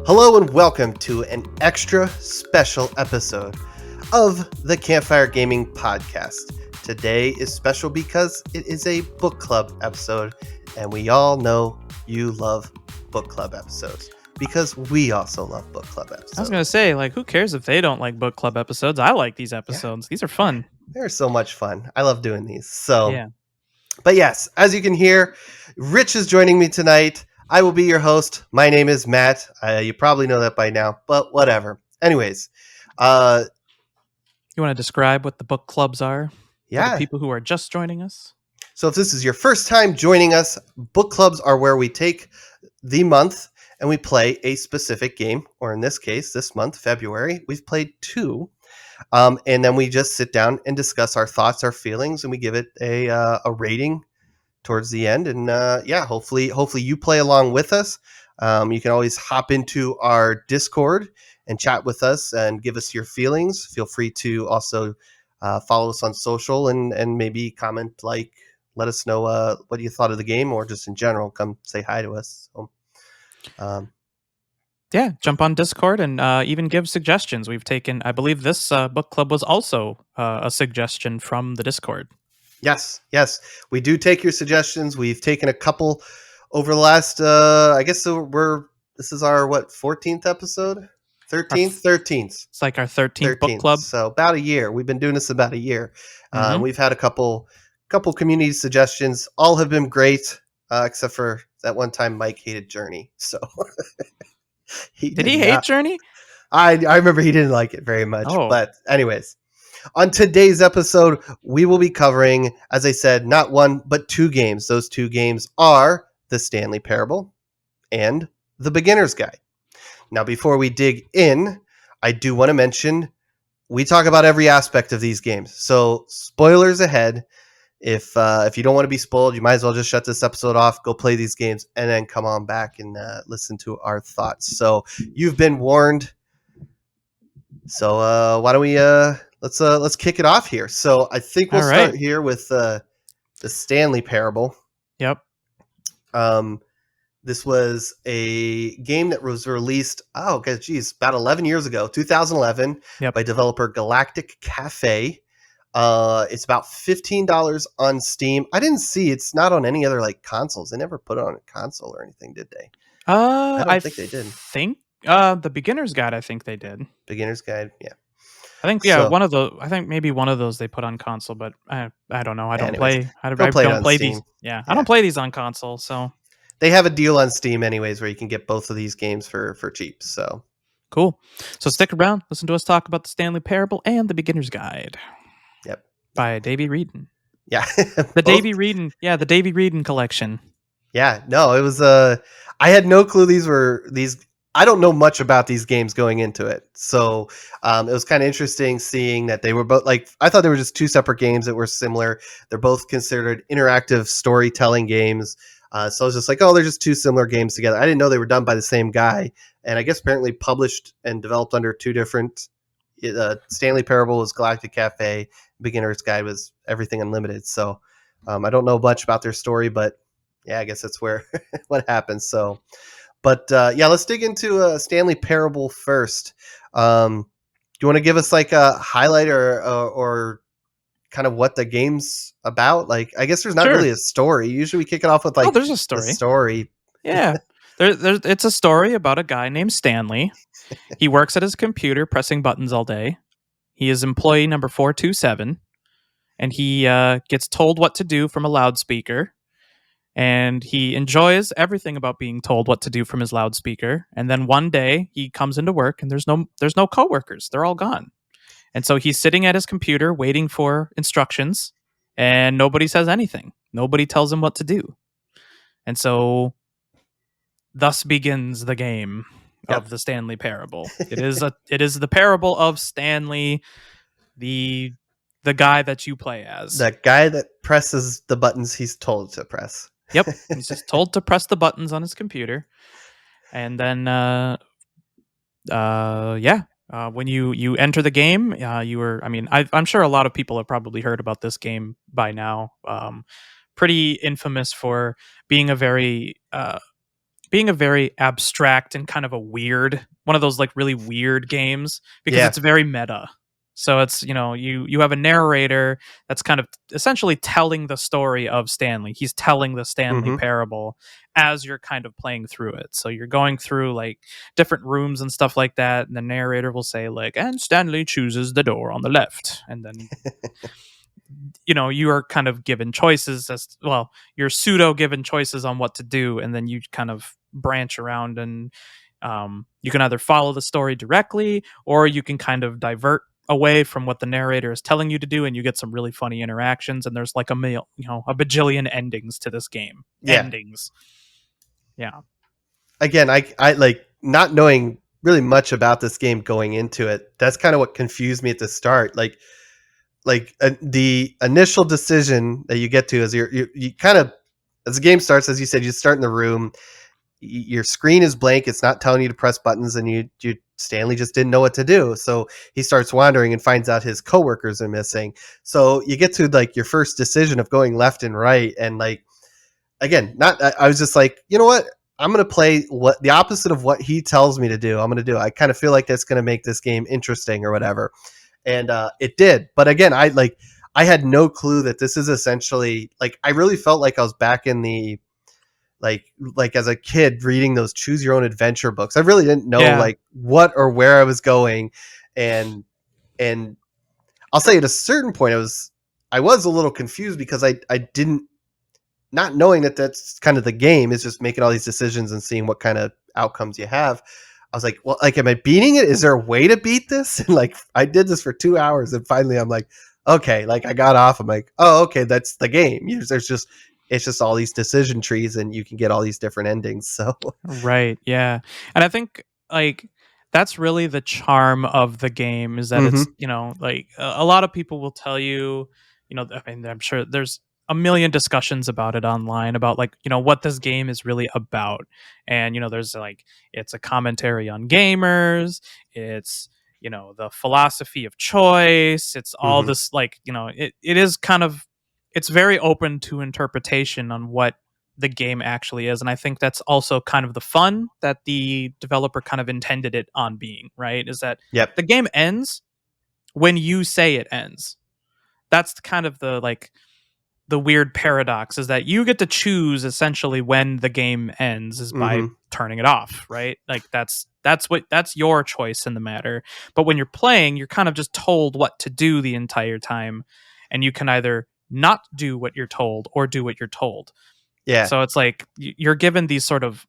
Hello and welcome to an extra special episode of the Campfire Gaming Podcast. Today is special because it is a book club episode, and we all know you love book club episodes because we also love book club episodes. I was going to say, who cares if they don't like book club episodes? I like these episodes. Yeah. These are fun. They're so much fun. I love doing these. So, yeah. But yes, as you can hear, Rich is joining me tonight. I will be your host. My name is Matt. You probably know that by now, but whatever. Anyways. You want to describe what the book clubs are? Yeah. For the people who are just joining us? So if this is your first time joining us, book clubs are where we take the month and we play a specific game, or in this case, this month, February, we've played 2. And then we just sit down and discuss our thoughts, our feelings, and we give it a rating towards the end. And hopefully you play along with us. You can always hop into our Discord and chat with us and give us your feelings. Feel free to also follow us on social and maybe comment, let us know what you thought of the game, or just in general, come say hi to us. So, jump on Discord and even give suggestions. We've taken, I believe this book club was also a suggestion from the Discord. Yes. We do take your suggestions. We've taken a couple over the last, this is our, 14th episode? 13th. It's like our 13th book club. So about a year. We've been doing this about a year. We've had a couple community suggestions. All have been great, except for that one time Mike hated Journey. So Did he hate Journey? I remember he didn't like it very much. Oh. But anyways. On today's episode, we will be covering, as I said, not one, but 2 games. Those 2 games are the Stanley Parable and the Beginner's Guide. Now, before we dig in, I do want to mention we talk about every aspect of these games. So, spoilers ahead. If you don't want to be spoiled, you might as well just shut this episode off, go play these games, and then come on back and listen to our thoughts. So, you've been warned. So, why don't we... Let's kick it off here. So I think we'll start here with the Stanley Parable. Yep. This was a game that was released, about 11 years ago, 2011, by developer Galactic Cafe. It's about $15 on Steam. I didn't see it's not on any other consoles. They never put it on a console or anything, did they? I don't think they did. The Beginner's Guide, I think they did. Beginner's Guide, yeah. I think one of those. I think maybe one of those they put on console, but I don't know. I don't play these. Yeah, I don't play these on console, so they have a deal on Steam anyways, where you can get both of these games for cheap. So cool. So stick around, listen to us talk about the Stanley Parable and the Beginner's Guide. Yep, by Davey Wreden. Yeah, the Davey Wreden. Yeah, the Davey Wreden collection. Yeah, no, it was. I had no clue these were these. I don't know much about these games going into it. So it was kind of interesting seeing that they were both I thought they were just 2 separate games that were similar. They're both considered interactive storytelling games. So I was just they're just 2 similar games together. I didn't know they were done by the same guy. And I guess apparently published and developed under 2 different. Stanley Parable was Galactic Cafe. Beginner's Guide was Everything Unlimited. So I don't know much about their story, but yeah, I guess that's where what happens. So. But let's dig into Stanley Parable first. Do you want to give us a highlight or kind of what the game's about? I guess there's not really a story. Usually we kick it off with there's a story. The story. Yeah, it's a story about a guy named Stanley. He works at his computer pressing buttons all day. He is employee number 427, and he gets told what to do from a loudspeaker. And he enjoys everything about being told what to do from his loudspeaker. And then one day he comes into work and there's no coworkers. They're all gone. And so he's sitting at his computer waiting for instructions, and nobody says anything. Nobody tells him what to do. And so thus begins the game of the Stanley Parable. It is the parable of Stanley, the the guy that you play as. The guy that presses the buttons he's told to press. Yep, he's just told to press the buttons on his computer, and then when you enter the game, you were. I mean, I'm sure a lot of people have probably heard about this game by now. Pretty infamous for being a very abstract and kind of a weird one of those like really weird games because Yeah. it's very meta. So it's, you have a narrator that's kind of essentially telling the story of Stanley. He's telling the Stanley Mhm. Parable as you're kind of playing through it. So you're going through like different rooms and stuff like that, and the narrator will say like, and Stanley chooses the door on the left, and then you are kind of given choices as well. You're pseudo given choices on what to do, and then you kind of branch around, and you can either follow the story directly, or you can kind of divert away from what the narrator is telling you to do, and you get some really funny interactions. And there's like a bajillion endings to this game. Yeah. Endings. Yeah. Again, I like not knowing really much about this game going into it. That's kind of what confused me at the start. Like the initial decision that you get to is you kind of, as the game starts, as you said, you start in the room. Your screen is blank. It's not telling you to press buttons, and you Stanley just didn't know what to do. So he starts wandering and finds out his coworkers are missing. So you get to like your first decision of going left and right, and like again, I was just like, you know what? I'm going to play what the opposite of what he tells me to do. I'm going to do. I kind of feel like that's going to make this game interesting or whatever. And it did. But again, I had no clue that this is essentially like, I really felt like I was back in the like as a kid reading those choose your own adventure books. I really didn't know like what or where I was going. And I'll say at a certain point I was a little confused because I didn't, not knowing that that's kind of the game is just making all these decisions and seeing what kind of outcomes you have. I was like, well, like, am I beating it? Is there a way to beat this? And like, I did this for 2 hours, and finally I'm like, okay, like I got off. I'm like, oh, okay, that's the game. It's just all these decision trees, and you can get all these different endings. So Right. Yeah. And I think like that's really the charm of the game is that it's, Mhm. like a lot of people will tell you, I mean, I'm sure there's a million discussions about it online about like, what this game is really about. And, there's like, it's a commentary on gamers. It's, the philosophy of choice. It's all Mhm. this like, it is kind of, it's very open to interpretation on what the game actually is. And I think that's also kind of the fun that the developer kind of intended it on being, right? Is that Yep. the game ends when you say it ends. That's kind of the weird paradox is that you get to choose essentially when the game ends is by Mhm. turning it off, right? Like that's your choice in the matter. But when you're playing, you're kind of just told what to do the entire time, and you can either not do what you're told or do what you're told. Yeah. So it's like you're given these sort of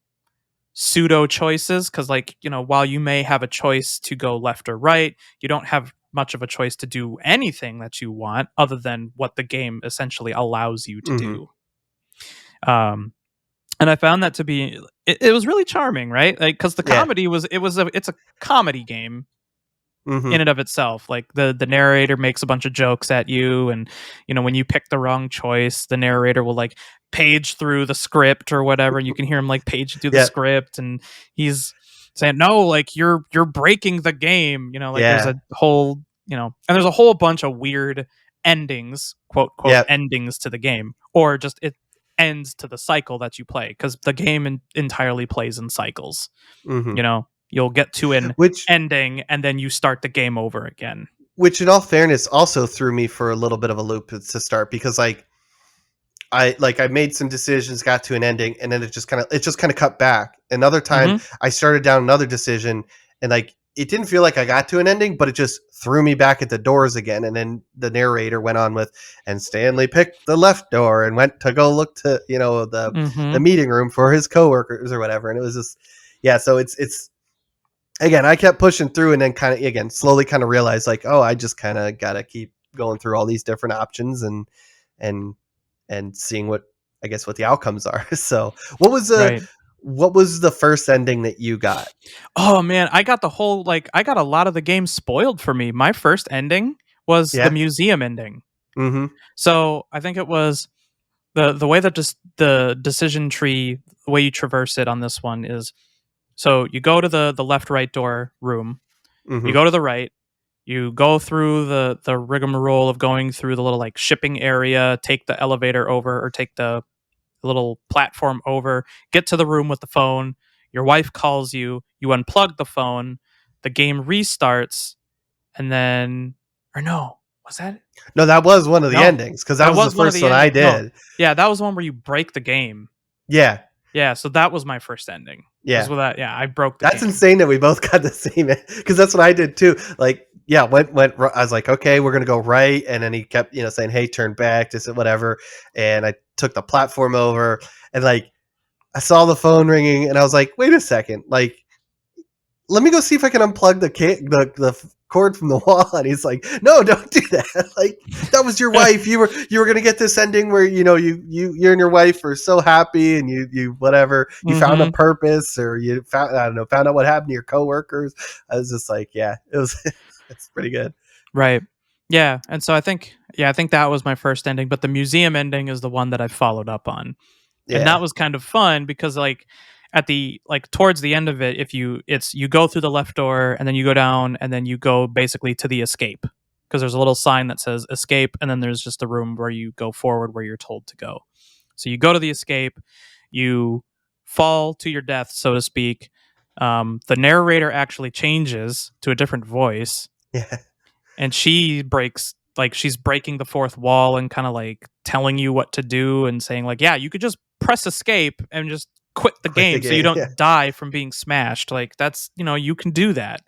pseudo choices because, like, while you may have a choice to go left or right, you don't have much of a choice to do anything that you want other than what the game essentially allows you to Mhm. do. And I found that to be it was really charming, right? Like because the Yeah. comedy it's a comedy game Mhm. in and of itself. Like the narrator makes a bunch of jokes at you, and when you pick the wrong choice, the narrator will like page through the script or whatever, and you can hear him like page through the Yeah. script, and he's saying, no, like you're breaking the game, like there's Yeah. a whole, and there's a whole bunch of weird endings, quote quote Yep. endings to the game, or just it ends to the cycle that you play because the game entirely plays in cycles. Mhm. You'll get to an Which ending and then you start the game over again. which in all fairness also threw me for a little bit of a loop to start because like I made some decisions, got to an ending, and then it just kind of cut back. Another time Hmm. I started down another decision, and like it didn't feel like I got to an ending, but it just threw me back at the doors again. And then the narrator went on with, and Stanley picked the left door and went to go look to the Hmm. meeting room for his coworkers or whatever. And it was just yeah. So it's again, I kept pushing through, and then kind of again slowly kind of realized like, oh, I just kind of got to keep going through all these different options and seeing what I guess what the outcomes are. So Right. what was the first ending that you got? Oh man, I got a lot of the game spoiled for me. My first ending was the Yeah. museum ending. Mm-hmm. So I think it was the way that just the decision tree, the way you traverse it on this one is, so you go to the left right door room, you Mm-hmm. go to the right, you go through the rigmarole of going through the little like shipping area, take the elevator over or take the little platform over, get to the room with the phone. Your wife calls you, you unplug the phone, the game restarts, and then, or no, was that? No, that was one of the No, endings because that that was the was one of first the one I endings. No, did. yeah, that was one where you break the game. Yeah. Yeah, so that was my first ending. Was Yeah. with that. Yeah, I broke the That's game. insane that we both got the same, because that's what I did too. Like, yeah, I was like, okay, we're gonna go right, and then he kept, saying, "Hey, turn back," just whatever, and I took the platform over, and like, I saw the phone ringing, and I was like, wait a second, like, let me go see if I can unplug the cord from the wall, and he's like, no, don't do that. Like, that was your wife. You were gonna get this ending where you and your wife are so happy, and you whatever, you found a Mm-hmm. purpose, or you found, I don't know, found out what happened to your coworkers. I was just like, yeah, it was it's pretty good. Right. Yeah, and so I think that was my first ending, but the museum ending is the one that I followed up on. And Yeah. that was kind of fun because like at the like towards the end of it, if you go through the left door and then you go down and then you go basically to the escape, because there's a little sign that says escape, and then there's just the room where you go forward where you're told to go. So you go to the escape, you fall to your death, so to speak. The narrator actually changes to a different voice, Yeah. and she breaks, like she's breaking the fourth wall and kind of like telling you what to do and saying like, yeah, you could just press escape and just quit the Quit the game so you game. Yeah. don't die from being smashed. Like that's, you can do that.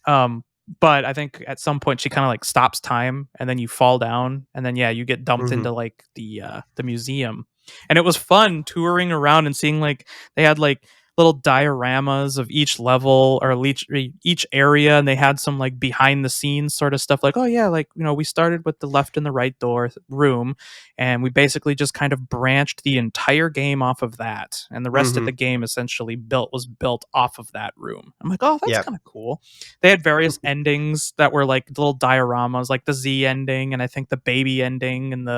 um but I think at some point she kind of like stops time and then you fall down and then yeah, you get dumped Hmm. into like the museum. And it was fun touring around and seeing like they had like little dioramas of each level or each area, and they had some like behind the scenes sort of stuff like, oh yeah, like we started with the left and the right door room, and we basically just kind of branched the entire game off of that, and the rest of Hmm. the game essentially was built off of that room. I'm like, oh, that's Yeah. kind of cool. They had various endings that were like little dioramas, like the Z ending, and I think the baby ending, and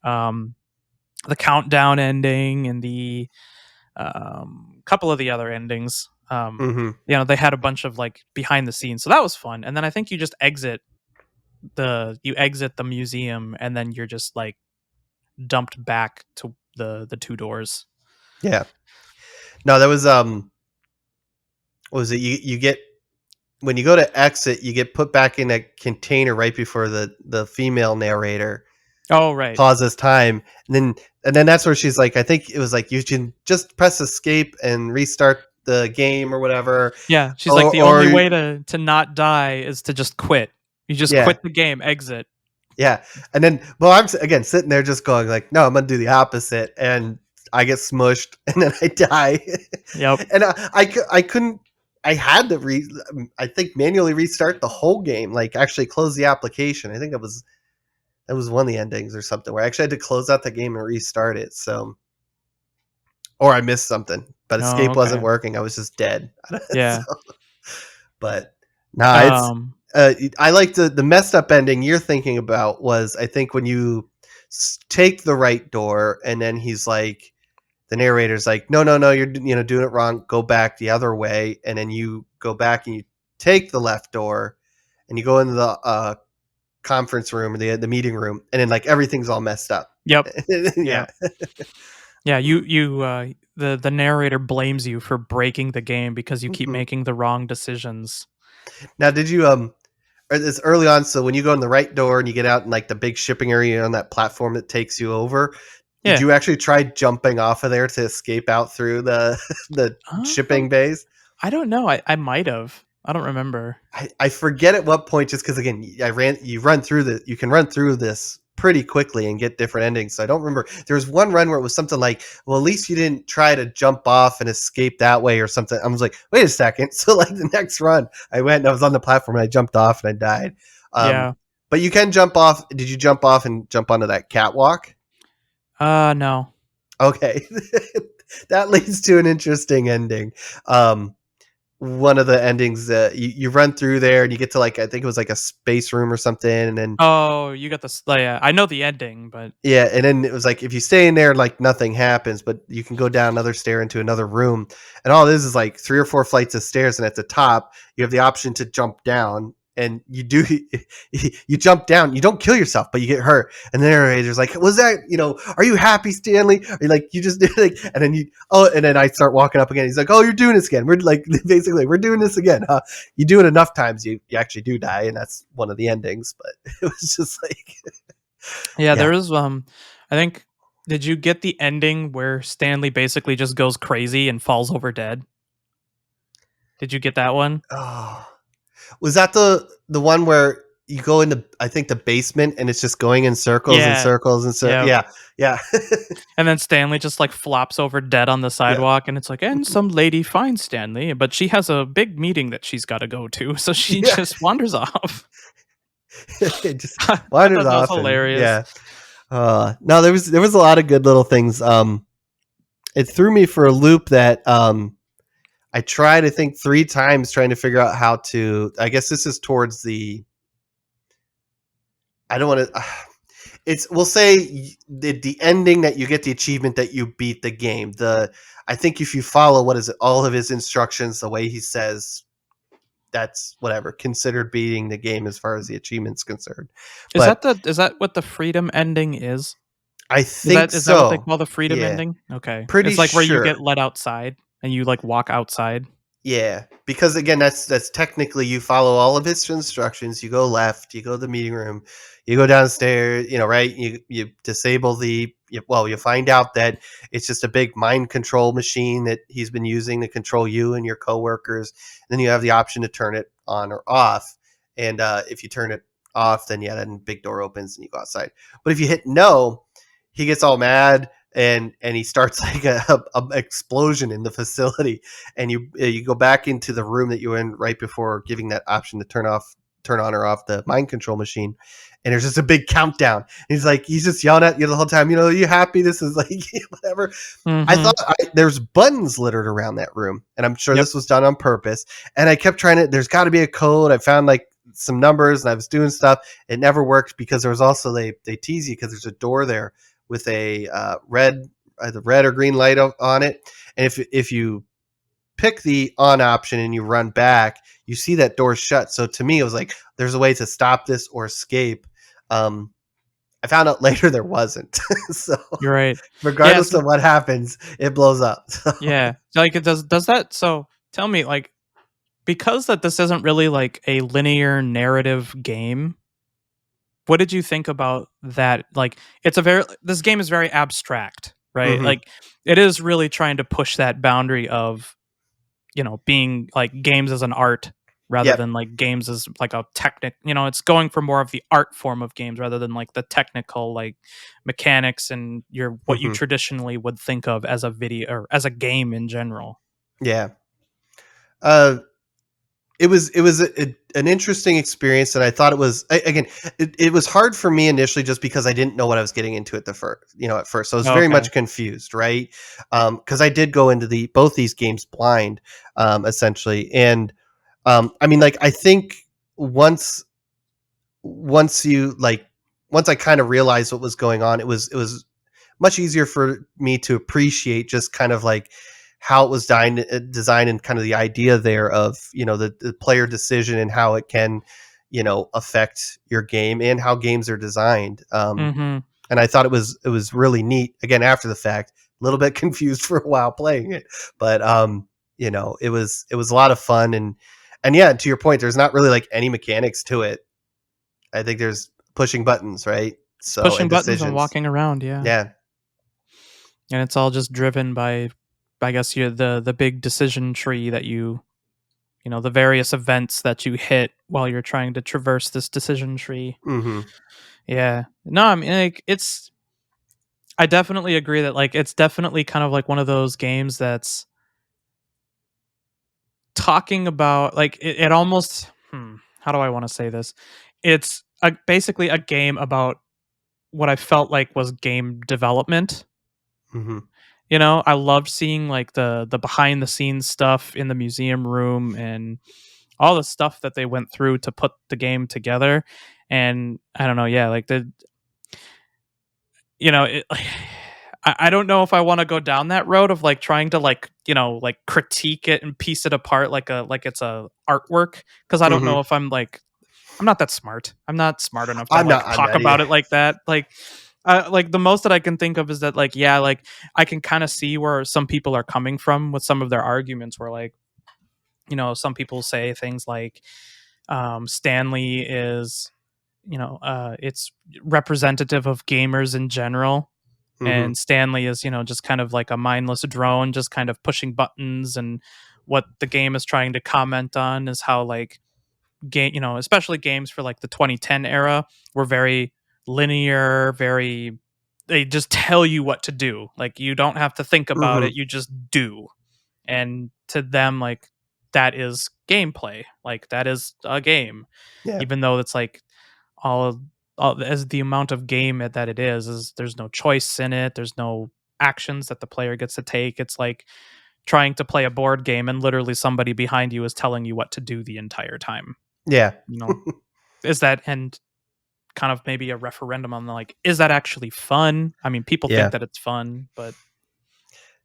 um the countdown ending, and the couple of the other endings. Hmm. They had a bunch of like behind the scenes, so that was fun. And then I think you just exit the museum, and then you're just like dumped back to the two doors. Yeah. No, that was what was it? You get, when you go to exit, you get put back in a container right before the female narrator Oh right, pauses time, and then that's where she's like, I think it was like, you can just press escape and restart the game or whatever, yeah. She's like, or the only or way to not die is to just quit. You just yeah, quit the game, exit. yeah, and then, well, I'm again sitting there just going like, no, I'm gonna do the opposite, and I get smushed, and then I die, Yep. and I couldn't. I had to I think manually restart the whole game, like actually close the application. I think that was one of the endings or something where I actually had to close out the game and restart it. So, or I missed something, but Oh escape wasn't okay. working. I was just dead. So, Yeah. but nah, it's Um. I like the messed up ending you're thinking about was, I think, when you take the right door and then he's like, the narrator's like, no, no, no, you're doing it wrong. Go back the other way, and then you go back and you take the left door and you go into the conference room or the meeting room, and then like everything's all messed up. Yep. Yeah. Yeah. Yeah. The narrator blames you for breaking the game because you keep Mhm. making the wrong decisions. Now, did you or this early on? So when you go in the right door and you get out in like the big shipping area on that platform that takes you over, did Yeah. you actually try jumping off of there to escape out through the the shipping Um, bays? I don't know. I might have. I don't remember. I forget at what point, just because again, you can run through this pretty quickly and get different endings. So I don't remember. There was one run where it was something like, well, at least you didn't try to jump off and escape that way or something. I was like, wait a second. So like the next run, I went and I was on the platform and I jumped off and I died. Yeah. But you can jump off. Did you jump off and jump onto that catwalk? No. Okay. That leads to an interesting ending. Um, one of the endings. You run through there and you get to like I think it was like a space room or something, and then Oh, you got this. Yeah, I know the ending, but yeah, and then it was like if you stay in there, like nothing happens, but you can go down another stair into another room, and all this is like 3 or 4 flights of stairs, and at the top you have the option to jump down, and you do you jump down, you don't kill yourself, but you get hurt, and the narrator's like, "Was that Are you happy, Stanley?" Or like you just did like, and then and then I start walking up again. He's like, "Oh, you're doing this again." We're like basically we're doing this again, huh? You do it enough times, you actually do die, and that's one of the endings. But it was just like, yeah, yeah. there is. I think. Did you get the ending where Stanley basically just goes crazy and falls over dead? Did you get that one? Oh. Was that the one where you go into I think the basement and it's just going in circles and Yeah. circles and Yeah. yeah. Yeah. And then Stanley just like flops over dead on the Yeah. sidewalk, and it's like, and some lady finds Stanley, but she has a big meeting that she's got to go to, so she Yeah. just wanders off. It just I wanders thought that was off and hilarious. yeah. No, there was a lot of good little things. It threw me for a loop that I tried I think 3 times trying to figure out how to I guess this is towards the I don't want to it's we'll say the ending that you get the achievement that you beat the game. The I think if you follow what is it all of his instructions the way he says that's whatever considered beating the game as far as the achievement's concerned. But Is that what the freedom ending is? I Is think that what they so. call the freedom Yeah, ending? Okay. pretty It's like where you get sure. let outside and you like walk outside. Yeah, because again, that's technically you follow all of his instructions. You go left, you go to the meeting room, you go downstairs. Right? You disable you find out that it's just a big mind control machine that he's been using to control you and your coworkers. And then you have the option to turn it on or off. And if you turn it off, then yeah, then big door opens and you go outside. But if you hit no, he gets all mad and he starts like a explosion in the facility and you go back into the room that you were in right before giving that option to turn on or off the mind control machine, and there's just a big countdown. He's just yelling at you the whole time, are you happy, this is like whatever. I Mm-hmm. thought there's buttons littered around that room, and I'm sure Yep. this was done on purpose, and I kept trying to there's got to be a code. I found like some numbers and I was doing stuff. It never worked because there was also they tease you because there's a door there with a either red or green light on it, and if you pick the on option and you run back, you see that door shut. So to me, it was like there's a way to stop this or escape. I found out later there wasn't. So You're right. Yeah. regardless So, of what happens, it blows up. So, yeah. Like it does that. So tell me, like, because that this isn't really like a linear narrative game, what did you think about that? Like, this game is very abstract, right? mhm. Like, it is really trying to push that boundary of being like games as an art rather Yep. than like games as like a technic. It's going for more of the art form of games rather than like the technical like mechanics and what you Mhm. traditionally would think of as a video or as a game in general. Yeah. Uh, it was an interesting experience, and I thought it was again. It was hard for me initially just because I didn't know what I was getting into at first. So I was very Okay. much confused, right? Because I did go into both these games blind, essentially, and I mean, like I think once once you like once I kind of realized what was going on, it was much easier for me to appreciate just kind of like how it was designed and kind of the idea there of the player decision and how it can affect your game and how games are designed. Mm-hmm. And I thought it was really neat. Again, after the fact, a little bit confused for a while playing it, but it was a lot of fun. And yeah, to your point, there's not really like any mechanics to it. I think there's pushing buttons, right? It's So pushing and buttons and decisions. walking around, yeah. Yeah. And it's all just driven by, I guess, the big decision tree that the various events that you hit while you're trying to traverse this decision tree. Hmm. Yeah. No, I mean, like, I definitely agree that, like, it's definitely kind of like one of those games that's talking about, like, it almost, how do I want to say this? It's basically a game about what I felt like was game development. Hmm. You know, I loved seeing like the behind the scenes stuff in the museum room and all the stuff that they went through to put the game together. And I don't know, yeah, like it, I don't know if I want to go down that road of like trying to like like critique it and piece it apart like it's a artwork, because I don't Hmm. know if I'm not that smart. I'm not smart enough to like I'm talk not either. about it like that. Like the most that I can think of is that like yeah, like I can kind of see where some people are coming from with some of their arguments. Where like some people say things like Stanley is it's representative of gamers in general, Hmm. and Stanley is just kind of like a mindless drone, just kind of pushing buttons. And what the game is trying to comment on is how like game, especially games for like the 2010 era, were very linear, very they just tell you what to do. Like you don't have to think about Hmm. it, you just do. And to them, like that is gameplay. Like that is a game, Yeah. even though it's like all as the amount of game that it is there's no choice in it. There's no actions that the player gets to take. It's like trying to play a board game and literally somebody behind you is telling you what to do the entire time. Yeah. You know, is that and kind of maybe a referendum on like, is that actually fun? I mean, people think Yeah. that it's fun, but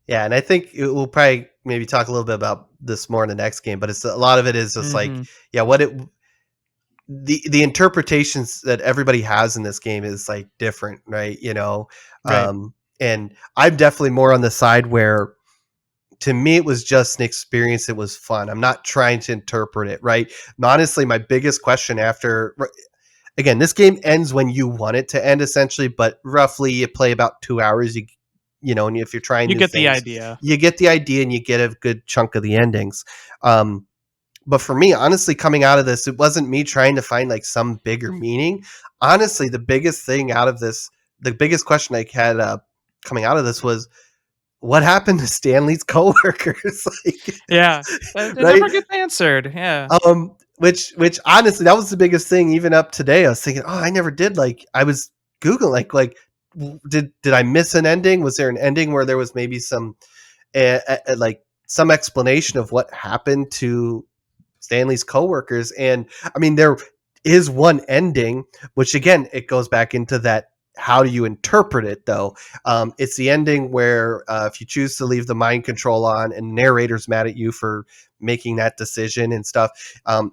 Yeah, and I think we'll probably maybe talk a little bit about this more in the next game, but it's a lot of it is just like, mhm, yeah, what it the interpretations that everybody has in this game is like different, right? right. And I'm definitely more on the side where to me it was just an experience. It was fun. I'm not trying to interpret it, right? And honestly, my biggest question after again, this game ends when you want it to end essentially, but roughly you play about 2 hours. And if you're trying You new get the things, idea. you get the idea and you get a good chunk of the endings. But for me, honestly, coming out of this, it wasn't me trying to find like some bigger meaning. Honestly, the biggest thing out of this, the biggest question I had coming out of this was, what happened to Stanley's coworkers? Like, Yeah. It right? never gets answered. Yeah. Which honestly, that was the biggest thing. Even up today, I was thinking, oh, I never did. Like, I was googling, like, did I miss an ending? Was there an ending where there was maybe some, like, some explanation of what happened to Stanley's coworkers? And I mean, there is one ending, which again, it goes back into that. How do you interpret it, though? It's the ending where if you choose to leave the mind control on, and the narrator's mad at you for making that decision and stuff.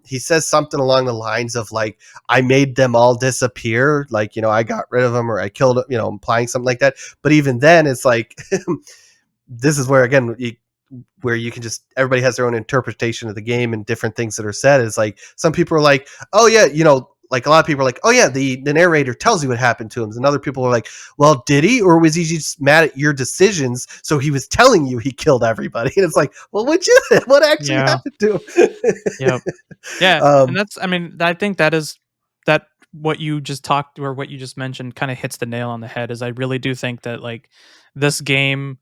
He says something along the lines of like, "I made them all disappear," like I got rid of them or I killed them, implying something like that. But even then, it's like this is where again where you can just everybody has their own interpretation of the game and different things that are said. Is like some people are like, oh yeah, like a lot of people are like, oh yeah, the narrator tells you what happened to him, and other people are like, well, did he, or was he just mad at your decisions, so he was telling you he killed everybody? And it's like, well, which is it? What actually Yeah. happened to him? Yep. Yeah. And um that's I mean, I think that what you just talked or what you just mentioned kind of hits the nail on the head. Is I really do think that like this game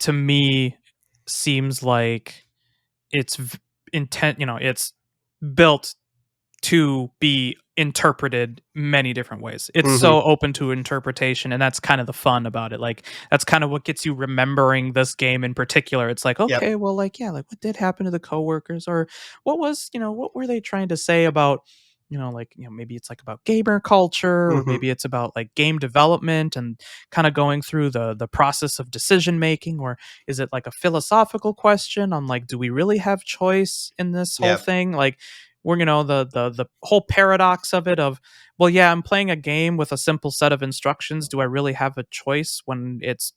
to me seems like it's intent, it's built to be interpreted many different ways. It's mhm, so open to interpretation, and that's kind of the fun about it. Like that's kind of what gets you remembering this game in particular. It's like, yep, okay, well, like yeah, like what did happen to the coworkers, or what were they trying to say about, like maybe it's like about gamer culture, or mhm, maybe it's about like game development and kind of going through the process of decision making, or is it like a philosophical question on like, do we really have choice in this whole yep, thing? Like where the whole paradox of it of, well yeah, I'm playing a game with a simple set of instructions. Do I really have a choice when it's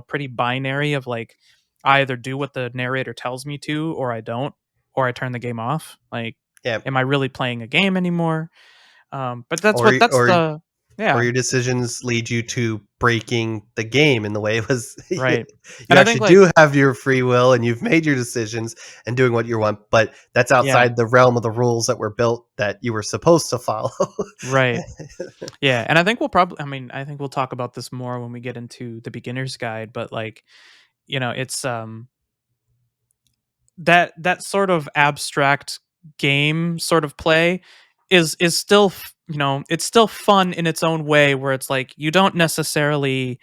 pretty binary of like, I either do what the narrator tells me to or I don't, or I turn the game off? Like, yep. am I really playing a game anymore? But that's or what that's or the or yeah, your decisions lead you to breaking the game in the way it was. right. You And I think actually like do have your free will and you've made your decisions and doing what you want, but that's yeah, outside the realm of the rules that were built that you were supposed to follow. right. Yeah, and I think I think we'll talk about this more when we get into the beginner's guide, but like, it's that sort of abstract game sort of play is still it's still fun in its own way, where it's like you don't necessarily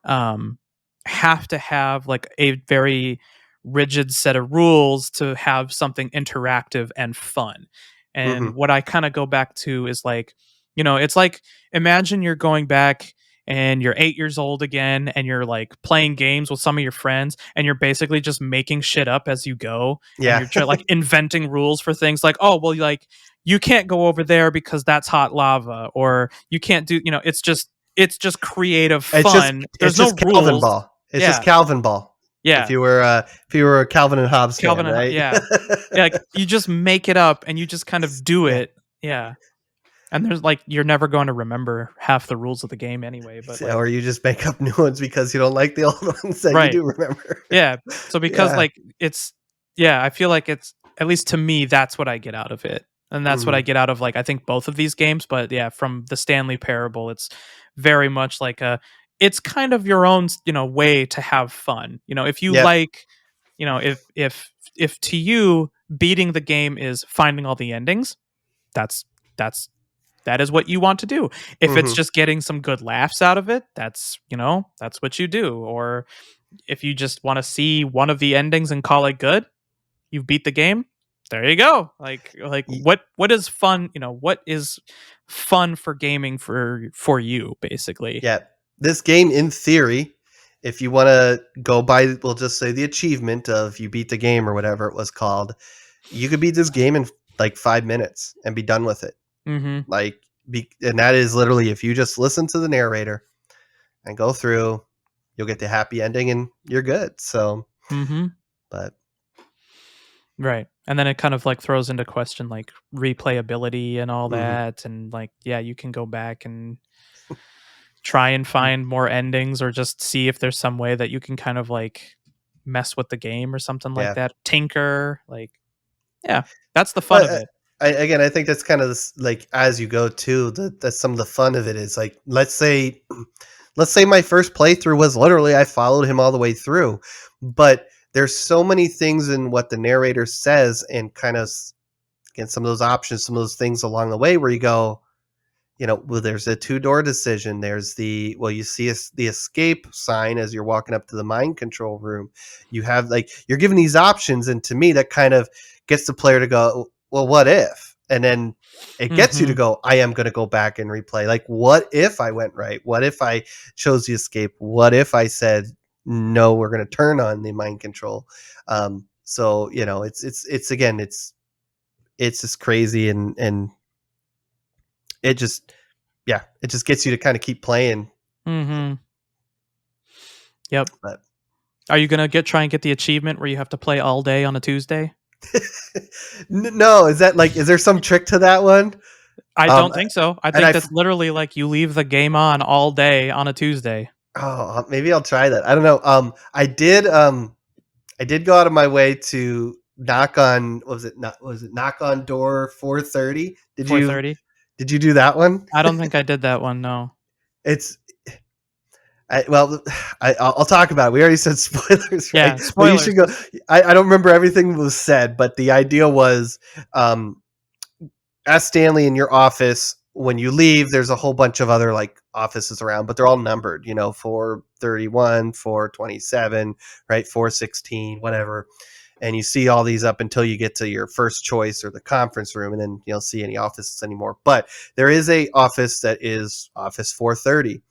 um have to have like a very rigid set of rules to have something interactive and fun. And Mhm. what I kind of go back to is like, it's like, imagine you're going back and you're 8 years old again and you're like playing games with some of your friends and you're basically just making shit up as you go, and Yeah. you're like inventing rules for things like, oh well, like you can't go over there because that's hot lava, or you can't do, it's just creative It's just fun. it's There's no just Calvin rules. ball. It's just Yeah. Calvin ball. Yeah. If you were a Calvin and Hobbes fan, Calvin and right? yeah. Yeah, like, you just make it up and you just kind of do Yeah. it. Yeah. And there's like, you're never going to remember half the rules of the game anyway, but like, Or you just make up new ones because you don't like the old ones that you right. do remember. Yeah. So because Yeah. like I feel like it's, at least to me, that's what I get out of it. And that's what I Mhm. get out of like, I think both of these games, but yeah, from the Stanley Parable, it's very much like it's kind of your own, way to have fun. If you Yep. like, if to you beating the game is finding all the endings, that's that's that is what you want to do. If it's Mhm. just getting some good laughs out of it, that's what you do. Or if you just want to see one of the endings and call it good, you beat the game. There you go. Like Y what is fun, what is fun for gaming for you basically. Yeah. This game, in theory, if you wanna go by, we'll just say the achievement of you beat the game or whatever it was called, you could beat this game in, like, 5 minutes and be done with it. Mhm. Like, and that is literally if you just listen to the narrator and go through, you'll get the happy ending and you're good. So, Mhm. but Right. And then it kind of like throws into question like replayability and all mhm. that, and like yeah, you can go back and try and find more endings or just see if there's some way that you can kind of like mess with the game or something like Yeah. that. Tinker, like yeah, that's the fun But of it. again, I think that's kind of this, like as you go too. That's some of the fun of it is like let's say my first playthrough was literally I followed him all the way through, but there's so many things in what the narrator says and kind of again some of those options, some of those things along the way where you go, well, there's a two-door decision. There's you see the escape sign as you're walking up to the mind control room. You have like, you're given these options. And to me, that kind of gets the player to go, well, what if? And then it gets you to Mhm. go, I am going to go back and replay. Like, what if I went right? What if I chose the escape? What if I said, no, we're going to turn on the mind control? So, it's again, it's just crazy. And it just, yeah, it just gets you to kind of keep playing. Mhm. Yep. But Are you going to try and get the achievement where you have to play all day on a Tuesday? no, is that like, is there some trick to that one? I Um, don't think so. I and think that's literally like you leave the game on all day on a Tuesday. maybe I'll try that. I don't know. I did go out of my way to knock on, what was it? Not, was it knock on door 430? $4.30. Did you do that one? I don't think I did that one. No. It's, well, I'll talk about it. We already said spoilers, right? Yeah. But you should Spoilers. go. I don't remember everything that was said, but the idea was, um, as Stanley in your office, when you leave, there's a whole bunch of other like offices around, but they're all numbered, 431, 427, right? 416, whatever. And you see all these up until you get to your first choice or the conference room, and then you don't see any offices anymore. But there is a office that is office 430.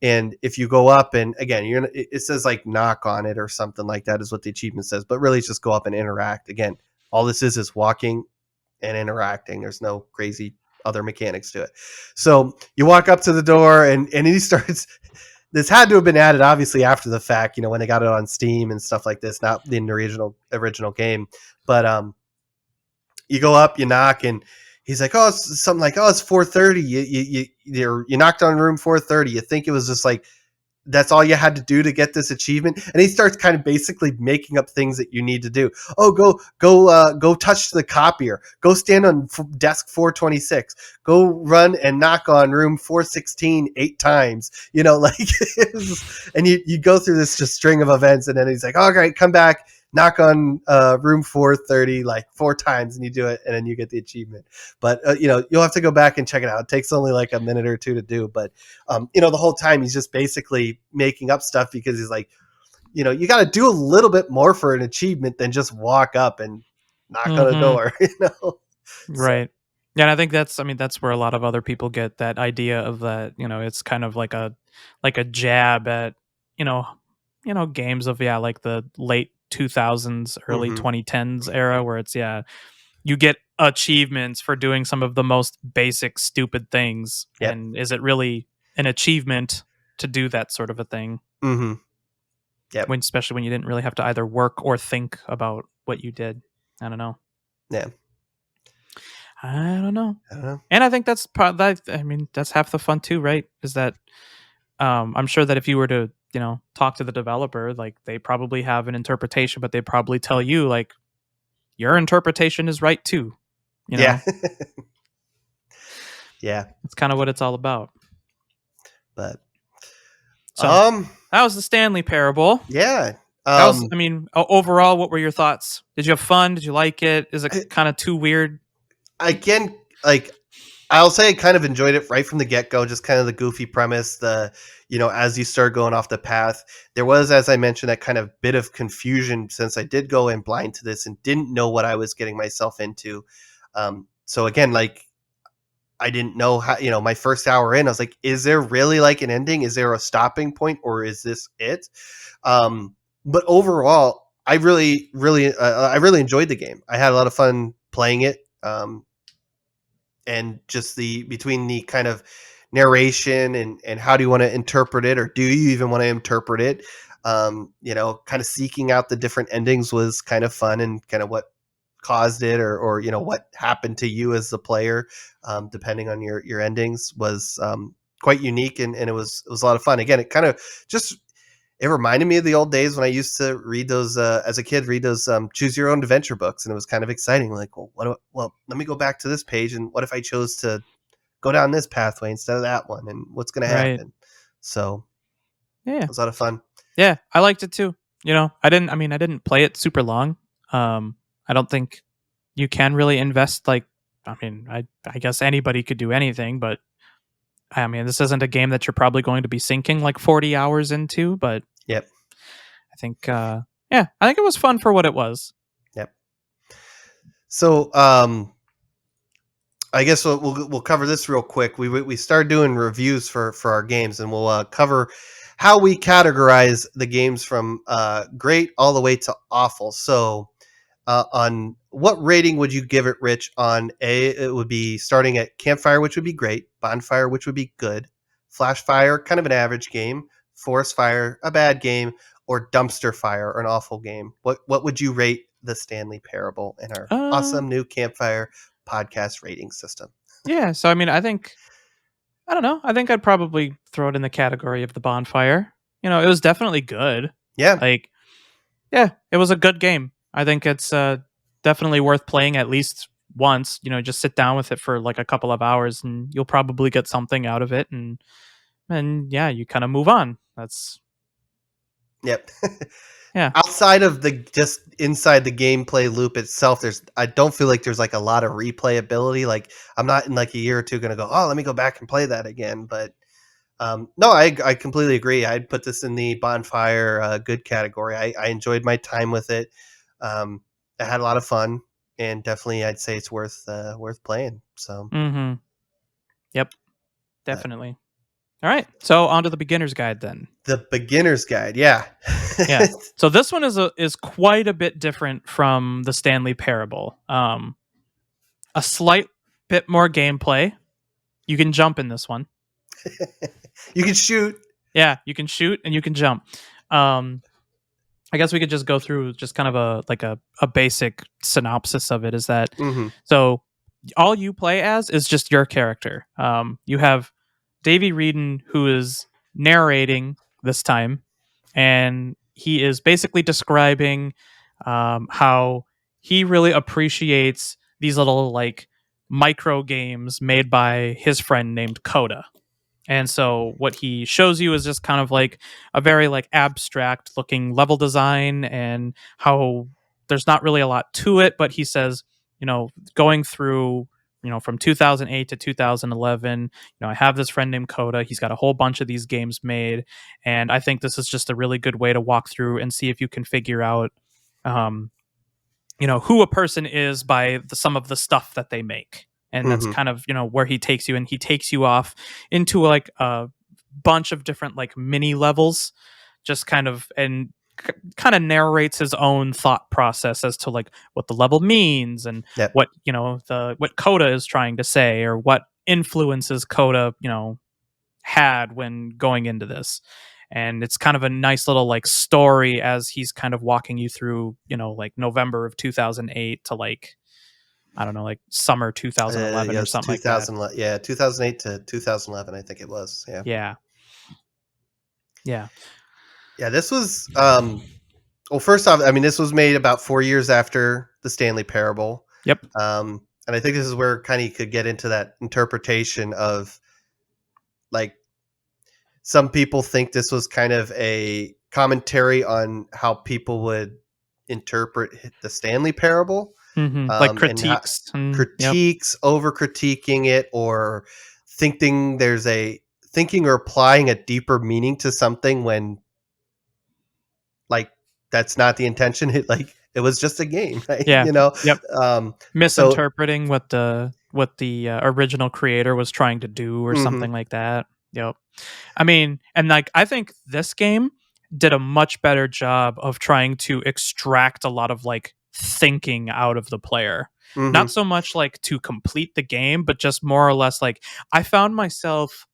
And if you go up and again, it says like knock on it or something like that is what the achievement says, but really it's just go up and interact. Again, all this is walking and interacting. There's no crazy other mechanics to it. So you walk up to the door and he starts. This had to have been added obviously after the fact, when they got it on Steam and stuff like this, not in the original game. But you go up, you knock, and he's like, "Oh, it's something like, oh, it's 4:30. You knocked on room 4:30. You think it was just like that's all you had to do to get this achievement?" And he starts kind of basically making up things that you need to do. Oh, go touch the copier. Go stand on desk 426. Go run and knock on room 416 8 times. Like, and you go through this just string of events, and then he's like, "All right, come back. Knock on room 430 like 4 times," and you do it, and then you get the achievement. But you'll have to go back and check it out. It takes only like a minute or two to do, but the whole time he's just basically making up stuff because he's like, you got to do a little bit more for an achievement than just walk up and knock on a door. So, Right. Yeah, and I think that's where a lot of other people get that idea of that, it's kind of like a jab at, you know, games of like the late 2000s, early mhm. 2010s era where it's you get achievements for doing some of the most basic stupid things, Yep. and is it really an achievement to do that sort of a thing Mhm. Yep. when especially when you didn't really have to either work or think about what you did. I don't know. Yeah. I don't know. I don't know. And I think that's that. I mean, that's half the fun too, right? Is that I'm sure that if you were to, talk to the developer, like they probably have an interpretation, but they probably tell you like your interpretation is right too. You Yeah. know, Yeah. it's kind of what it's all about. But So that was the Stanley Parable. yeah. That was, I mean, overall, what were your thoughts? Did you have fun? Did you like it? Is I- it kind of too weird? Again, like I'll say I kind of enjoyed it right from the get-go, just kind of the goofy premise, as you start going off the path. There was, as I mentioned, that kind of bit of confusion since I did go in blind to this and didn't know what I was getting myself into. So again, like I didn't know how, my first hour in, I was like, is there really like an ending? Is there a stopping point or is this it? But overall, I really enjoyed the game. I had a lot of fun playing it. And just between the kind of narration and how do you want to interpret it, or do you even want to interpret it? Kind of seeking out the different endings was kind of fun, and kind of what caused it, or what happened to you as the player, depending on your endings, was quite unique, and it was a lot of fun. Again, it kind of just it reminded me of the old days when I used to read those as a kid, read those choose your own adventure books, and it was kind of exciting. Like, well, let me go back to this page, and what if I chose to go down this pathway instead of that one, and what's going to Right. happen? So Yeah. it was a lot of fun. Yeah, I liked it too. I didn't play it super long. I don't think you can really invest like I guess anybody could do anything, but I mean, this isn't a game that you're probably going to be sinking like 40 hours into, but Yep, I think I think it was fun for what it was. yep. So I guess we'll cover this real quick. We started doing reviews for our games, and we'll cover how we categorize the games from great all the way to awful. So, on what rating would you give it, Rich? On A, it would be starting at Campfire, which would be great; Bonfire, which would be good; Flash Fire, kind of an average game; Forest Fire, a bad game; or Dumpster Fire, an awful game. What would you rate the Stanley Parable in our Uh, awesome new Campfire podcast rating system? yeah. So I mean, I don't know. I think I'd probably throw it in the category of the bonfire. It was definitely good. Yeah, Like, yeah, it was a good game. I think it's definitely worth playing at least once. Just sit down with it for like a couple of hours, and you'll probably get something out of it. And yeah, you kind of move on. That's yep. yeah, Outside of the just inside the gameplay loop itself, I don't feel like there's like a lot of replayability. Like I'm not in like a year or two gonna go, oh, let me go back and play that again. But no, I completely agree. I'd put this in the bonfire good category. I enjoyed my time with it. I had a lot of fun, and definitely I'd say it's worth playing. So mm-hmm. Yep, but definitely. All right, so on to the beginner's guide then. the beginner's guide, yeah, Yeah. So this one is quite a bit different from the Stanley Parable. A slight bit more gameplay. You can jump in this one. you can shoot. Yeah, you can shoot and you can jump. Um, I guess we could just go through just kind of a basic synopsis of it. Is that Hmm. so? All you play as is just your character. You have Davey Wreden, who is narrating this time, and he is basically describing how he really appreciates these little like micro games made by his friend named Coda. And so what he shows you is just kind of like a very like abstract looking level design, and how there's not really a lot to it, but he says, going through, from 2008 to 2011. I have this friend named Coda. He's got a whole bunch of these games made, and I think this is just a really good way to walk through and see if you can figure out who a person is by some of the stuff that they make. And that's kind of where he takes you, and he takes you off into like a bunch of different like mini levels, just kind of narrates his own thought process as to like what the level means, and Yep. what what Coda is trying to say, or what influences Coda had when going into this. And it's kind of a nice little like story as he's kind of walking you through like November of 2008 to like, I don't know, like summer 2011 Yeah, or it's something like that. 2008 to 2011, I think it was. Yeah. Yeah, this was well, first off, I mean, this was made about 4 years after the Stanley Parable. Yep. And I think this is where kind of you could get into that interpretation of like, some people think this was kind of a commentary on how people would interpret the Stanley Parable. Like And critiques. critiques, over critiquing it, or thinking or applying a deeper meaning to something when like that's not the intention. It was just a game, right? Yeah. Yep. Misinterpreting what the original creator was trying to do or something like that. Yep. I mean, and like I think this game did a much better job of trying to extract a lot of like thinking out of the player. Not so much like to complete the game, but just more or less like I found myself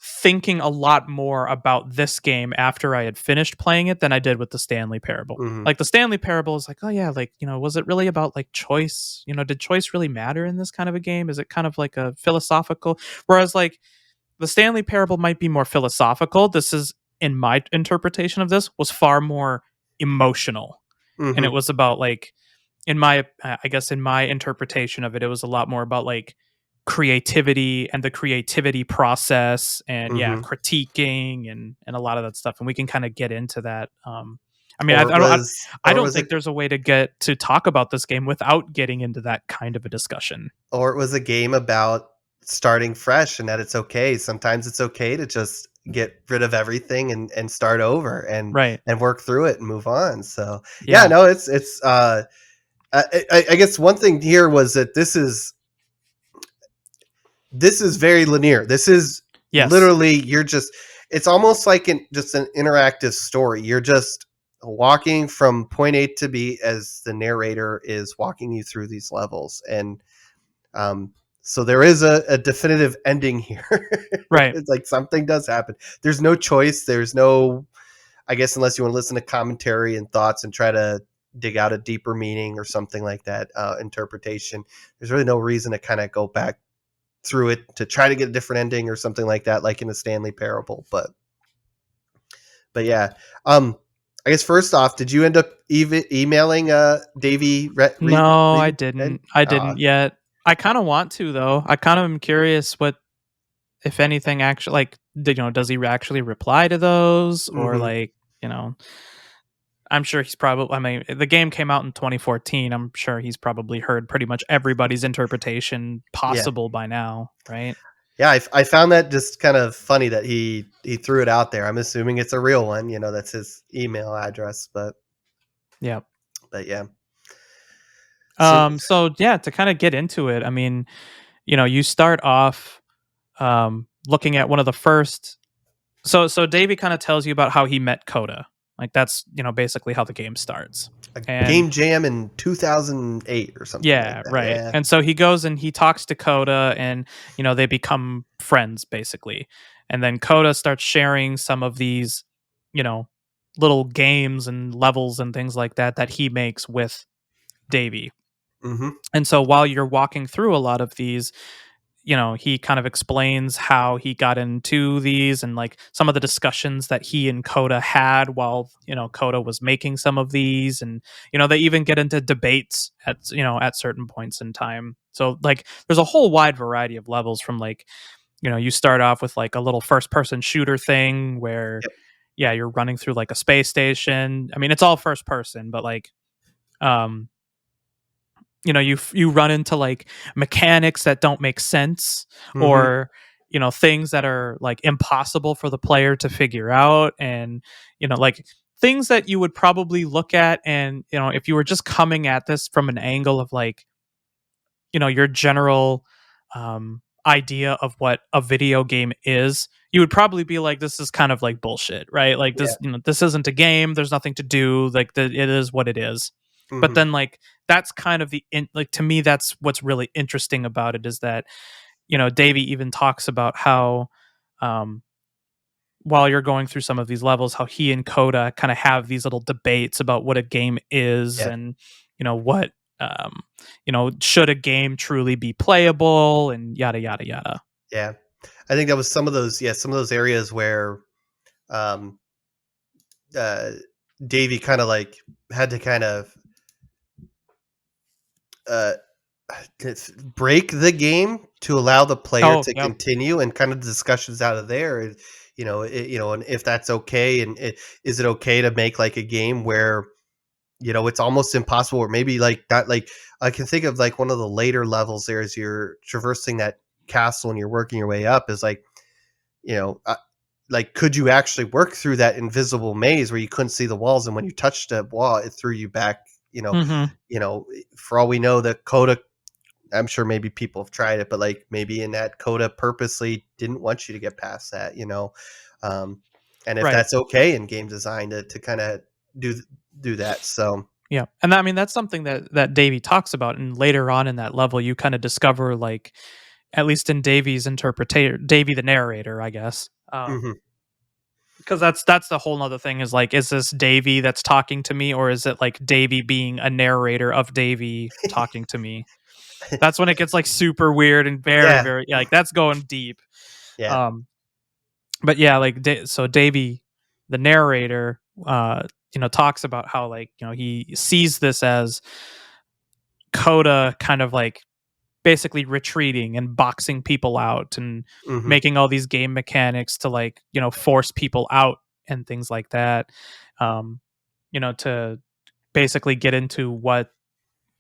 thinking a lot more about this game after I had finished playing it than I did with the Stanley Parable. Like the Stanley Parable is like, oh yeah, like, was it really about like choice? Did choice really matter in this kind of a game? Is it kind of like a philosophical? Whereas like the Stanley Parable might be more philosophical. This is, in my interpretation of this, was far more emotional. And it was about like, in my interpretation of it, it was a lot more about like creativity and the creativity process, and critiquing and a lot of that stuff. And we can kind of get into that. I mean, I don't think there's a way to get to talk about this game without getting into that kind of a discussion. Or it was a game about starting fresh, and that it's okay. Sometimes it's okay to just get rid of everything and start over and work through it and move on. So no, it's I guess one thing here was that this is very linear. This is literally, it's almost like just an interactive story. You're just walking from point A to B as the narrator is walking you through these levels. And so there is a definitive ending here. Right. It's like something does happen. There's no choice. There's no, I guess, unless you want to listen to commentary and thoughts and try to dig out a deeper meaning or something like that, interpretation. There's really no reason to kind of go back through it to try to get a different ending or something like that, like in the Stanley Parable. But yeah. I guess first off, did you end up emailing Davey Wreden? No, I didn't. I didn't yet. I kind of want to, though. I kind of am curious what, if anything, actually, like, does he actually reply to those? Or like, I'm sure he's probably, I mean, the game came out in 2014. I'm sure he's probably heard pretty much everybody's interpretation possible by now, right? Yeah, I found that just kind of funny that he threw it out there. I'm assuming it's a real one. That's his email address, but yeah. So yeah, to kind of get into it, I mean, you start off looking at one of the first. So Davey kind of tells you about how he met Coda. Like that's basically how the game starts. Game jam in 2008 or something. Yeah, like that. right. Yeah. And so he goes and he talks to Coda, and they become friends basically. And then Coda starts sharing some of these, little games and levels and things like that he makes with Davey. And so while you're walking through a lot of these, he kind of explains how he got into these and like some of the discussions that he and Coda had while, Coda was making some of these. And, they even get into debates at certain points in time. So like there's a whole wide variety of levels from like, you start off with like a little first person shooter thing where, you're running through like a space station. I mean, it's all first person, but like, you run into like mechanics that don't make sense, Mhm. or things that are like impossible for the player to figure out, and like things that you would probably look at, and if you were just coming at this from an angle of like your general idea of what a video game is, you would probably be like, this is kind of like bullshit, right? Like Yeah. this isn't a game, there's nothing to do, like it is what it is. But Mhm. then like that's kind of like, to me, that's what's really interesting about it, is that Davey even talks about how um while you're going through some of these levels, how he and Coda kind of have these little debates about what a game is, Yeah. and what should a game truly be playable, and yada yada yada. Yeah. I think that was some of those areas where, um, uh, Davey kinda, like, had to kind of, uh, break the game to allow the player Oh, to yep. continue, and kind of discussions out of there, and, and if that's okay, and is it okay to make, like, a game where, it's almost impossible, or maybe, like, not like I can think of, like, one of the later levels there as you're traversing that castle and you're working your way up is, like, you know, uh, like, could you actually work through that invisible maze where you couldn't see the walls, and when you touched a wall, it threw you back, Hmm. for all we know, that Coda, I'm sure maybe people have tried it, but, like, maybe in that Coda purposely didn't want you to get past that, um, and if Right. that's okay in game design to kinda do do that, so Yeah, and I mean that's something that Davey talks about, and later on in that level, you kind of discover, like, at least in Davey's interpretation, Davey the narrator, I guess. Mhm. Because that's the whole nother thing, is like, is this Davey that's talking to me, or is it like Davey being a narrator of Davey talking to me? That's when it gets like super weird and very, Yeah, very, yeah, like that's going deep. yeah, Um, but yeah, like so Davey, the narrator, talks about how, like, he sees this as Coda kind of like basically retreating and boxing people out, and mhm, making all these game mechanics to, like, force people out and things like that, um to basically get into what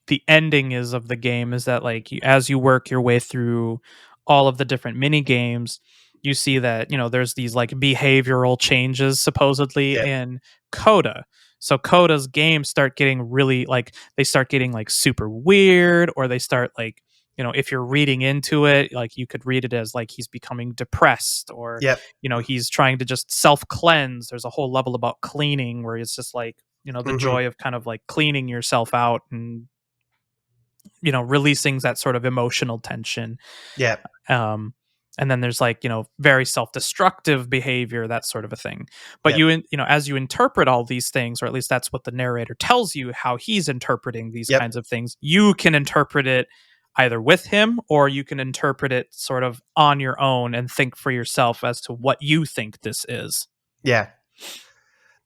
the ending is of the game, is that, like, as you work your way through all of the different mini games, you see that there's these like behavioral changes supposedly yeah, in Coda. So Coda's games start getting really, like, they start getting like super weird, or they start like, if you're reading into it, like, you could read it as like he's becoming depressed, or yep, he's trying to just self cleanse. There's a whole level about cleaning where it's just like, the mhm, joy of kind of like cleaning yourself out, and releasing that sort of emotional tension. yeah, um and then there's like, very self-destructive behavior, that sort of a thing. But yep, as you interpret all these things, or at least that's what the narrator tells you, how he's interpreting these yep, kinds of things, you can interpret it either with him, or you can interpret it sort of on your own and think for yourself as to what you think this is. yeah.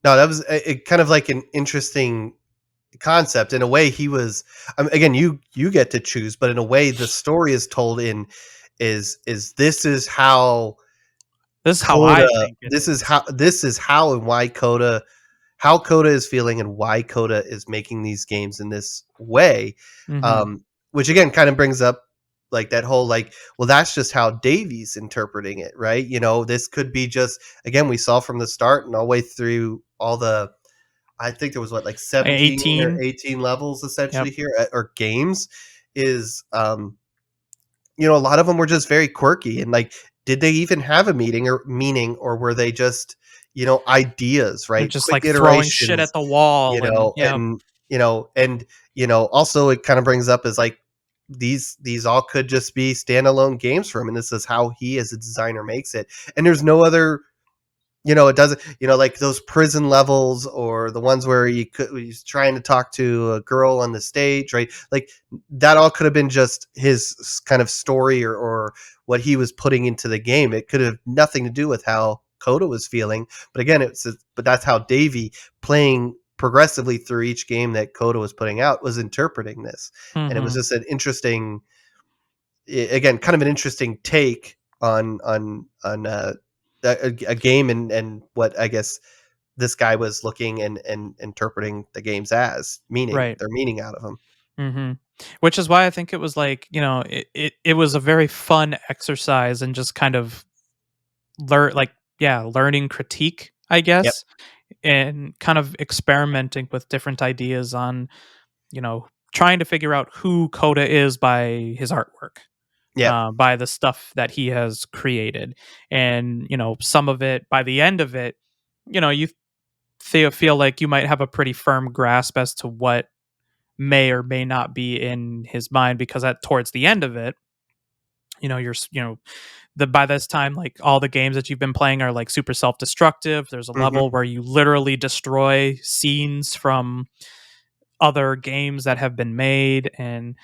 No, that was kind of like an interesting concept. In a way, he was. Again, you get to choose, but in a way, the story is told in this is how This is how I Coda. think it is. This is how and why Coda. How Coda is feeling and why Coda is making these games in this way, Hmm. um, which again kind of brings up like that whole like, well, that's just how Davy's interpreting it, right? This could be just again we saw from the start and all the way through all the I think there was what like 17 or 18. 18 levels Yep. essentially here or games is a lot of them were just very quirky and like did they even have a meaning or were they just ideas, They're right? just Quick like throwing shit iterations, at the wall, and yeah. and also it kind of brings up is like these all could just be standalone games for him and this is how he as a designer makes it and there's no other. It doesn't, like those prison levels or the ones where he's trying to talk to a girl on the stage, right? Like that all could have been just his kind of story or what he was putting into the game. It could have nothing to do with how Coda was feeling. But again, but that's how Davey playing progressively through each game that Coda was putting out was interpreting this. And it was Hmm. just an interesting, again, kind of an interesting take on a game and what I guess this guy was looking and interpreting the games as meaning Right. their meaning out of them. Mm-hmm. Which is why I think it was like, it was a very fun exercise and just kind of learning critique, I Yep. guess, and kind of experimenting with different ideas on, trying to figure out who Coda is by his artwork, Yep. by the stuff that he has created. And, some of it, by the end of it, you feel like you might have a pretty firm grasp as to what may or may not be in his mind, because at towards the end of it, you're the by this time, like, all the games that you've been playing are like super self-destructive. There's a Hmm. level where you literally destroy scenes from other games that have been made, and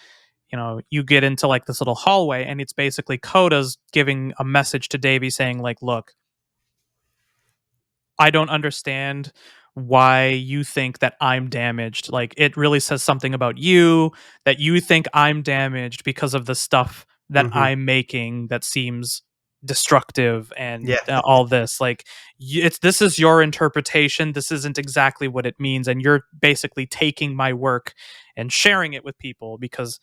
you get into like this little hallway, and it's basically Coda's giving a message to Davey saying like, look, I don't understand why you think that I'm damaged. Like, it really says something about you that you think I'm damaged because of the stuff that Hmm. I'm making that seems destructive and Yeah. all this. Like, this is your interpretation. This isn't exactly what it means, and you're basically taking my work and sharing it with people because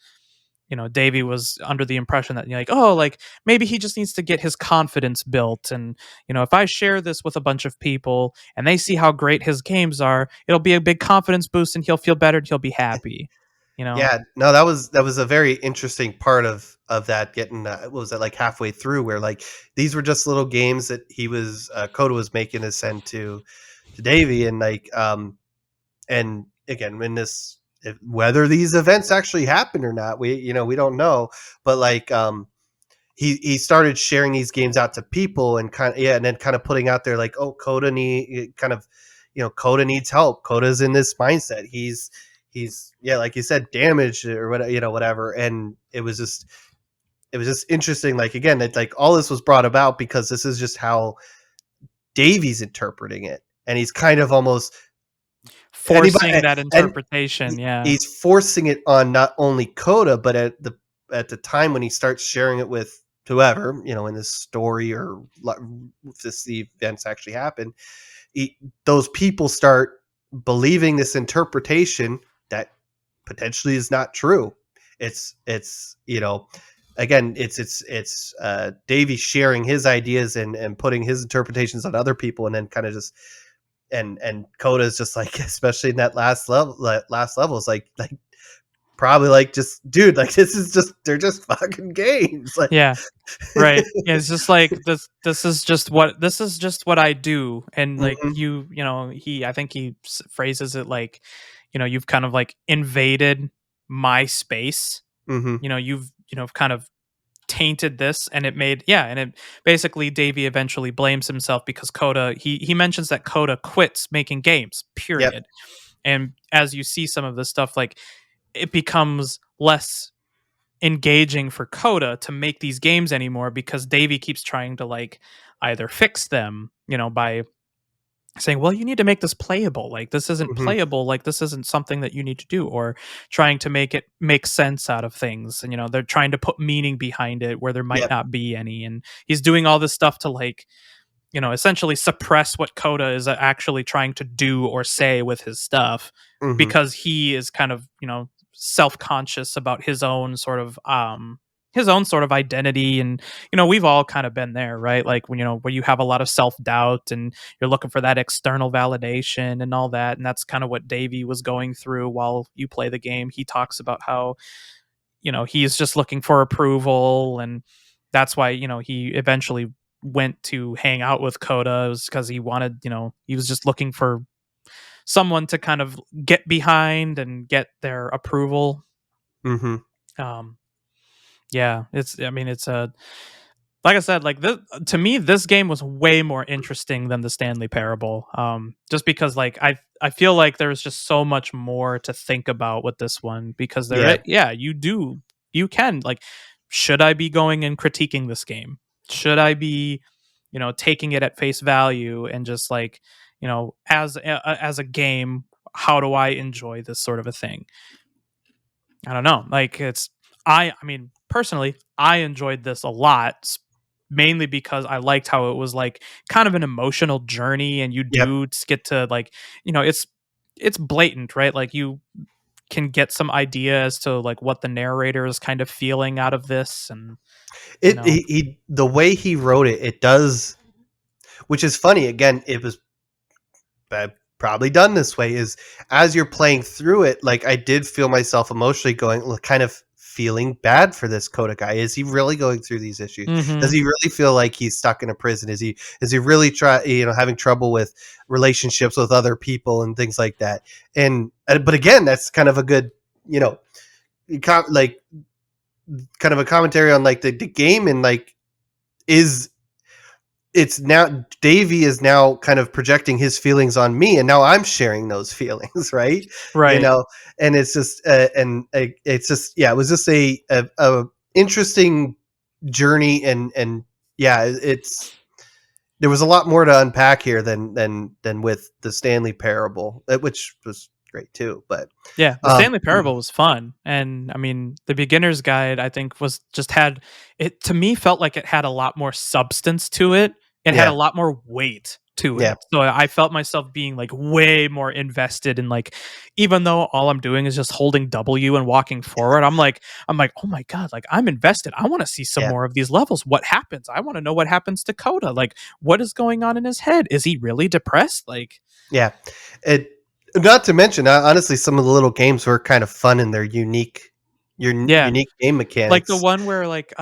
Davey was under the impression that, like, oh, like, maybe he just needs to get his confidence built. And, if I share this with a bunch of people and they see how great his games are, it'll be a big confidence boost and he'll feel better and he'll be happy, you know? Yeah, no, that was a very interesting part of that, getting what was it, like halfway through, where like these were just little games that he was Coda was making to send to Davey, and like and again, when whether these events actually happened or not, we don't know, but like he started sharing these games out to people, and kind of, yeah, and then kind of putting out there like, oh, Coda needs help. Coda's in this mindset. He's yeah, like you said, damaged or whatever, whatever. And it was just interesting. Like, again, that like all this was brought about because this is just how Davey's interpreting it, and he's kind of almost Forcing anybody, that and interpretation. Yeah. he's forcing it on not only Coda, but at the time when he starts sharing it with whoever, in this story, or if the events actually happen, those people start believing this interpretation that potentially is not true. It's again, it's Davey sharing his ideas and putting his interpretations on other people, and then kind of just and Coda is just like, especially in that last level, is like probably like, just, dude, like, this is just, they're just fucking games, like. Yeah. Right. Yeah, it's just like, this is just what I do. And like, Mhm. I think he phrases it like, you've kind of like invaded my space. Mhm. You've kind of tainted this, and it basically, Davey eventually blames himself because Coda, he mentions that Coda quits making games, Yep. period. And as you see some of this stuff, like, it becomes less engaging for Coda to make these games anymore because Davey keeps trying to like either fix them, by saying, well, you need to make this playable. Like, this isn't Mhm. playable. Like, this isn't something that you need to do, or trying to make it make sense out of things. And, they're trying to put meaning behind it where there might Yep. not be any. And he's doing all this stuff to like, essentially suppress what Coda is actually trying to do or say with his stuff, Mhm. because he is kind of, self-conscious about his own sort of identity. And we've all kind of been there, right? Like, when where you have a lot of self-doubt and you're looking for that external validation and all that. And that's kind of what Davey was going through while you play the game. He talks about how he's just looking for approval, and that's why he eventually went to hang out with Coda, because he wanted, he was just looking for someone to kind of get behind and get their approval. Mhm. um yeah, it's a like I said, like, this, to me, this game was way more interesting than the Stanley Parable. Just because, like, I feel like there's just so much more to think about with this one, because Yeah. yeah, you can, like, should I be going and critiquing this game? Should I be, taking it at face value and just like, as a game, how do I enjoy this sort of a thing? I don't know. Like, I mean, personally, I enjoyed this a lot, mainly because I liked how it was like kind of an emotional journey, and you Yep. do get to like, it's blatant, right? Like, can get some idea as to like what the narrator is kind of feeling out of this, and the way he wrote it, it does, which is funny. Again, it was probably done this way, is as you're playing through it, like I did feel myself emotionally going, kind of feeling bad for this Coda guy. Is he really going through these issues? Does he really feel like he's stuck in a prison? Is he really having trouble with relationships with other people and things like that? And but again, that's kind of a good, like kind of a commentary on like the game, and like it's now Davey is now kind of projecting his feelings on me, and now I'm sharing those feelings, right? right. And it's just it's just, yeah, it was just a interesting journey, and yeah, it's there was a lot more to unpack here than with the Stanley Parable, which was great too. But Yeah, the Stanley Parable was fun, and I mean, the beginner's guide I think was just had it to me felt like it had a lot more substance to it. It had a yeah, lot more weight to yeah, it. So I felt myself being like way more invested in like, even though all I'm doing is just holding W and walking forward, I'm like, oh my god, like I'm invested. I want to see some yeah, more of these levels. What happens? I want to know what happens to Coda. Like, what is going on in his head? Is he really depressed? Like, yeah. It Not to mention, honestly, some of the little games were kind of fun in their yeah, unique game like the mechanics. one where like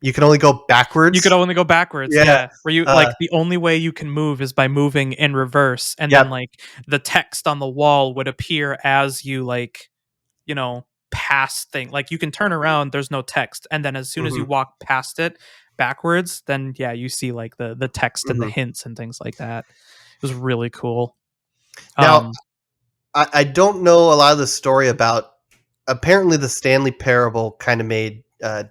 You can only go you could backwards. only go backwards, Yeah. yeah. Where you Uh, like the only way you can move is by moving in reverse, and then yep. like the text on the wall would appear as you like, pass thing. Like you can turn around, there's no text, and then as soon as Hmm. you walk past it backwards, then yeah, you see like the text and the Hmm. hints and things like that. It was really cool. Now, Um I don't know a lot of the story about. Apparently, the Stanley Parable kind of made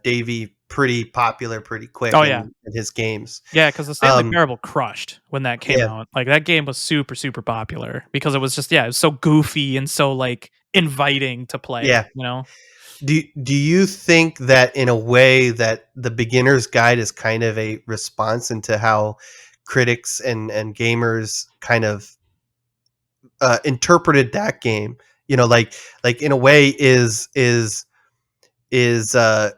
Davey pretty popular pretty quick oh yeah. in his games. Yeah, because the Stanley Um, Parable crushed when that came yeah, out. Like that game was super, super popular because it was just it was so goofy and so like inviting to play, yeah. you know? Do you think that in a way that the beginner's guide is kind of a response into how critics and gamers kind of interpreted that game? Like in a way, is uh,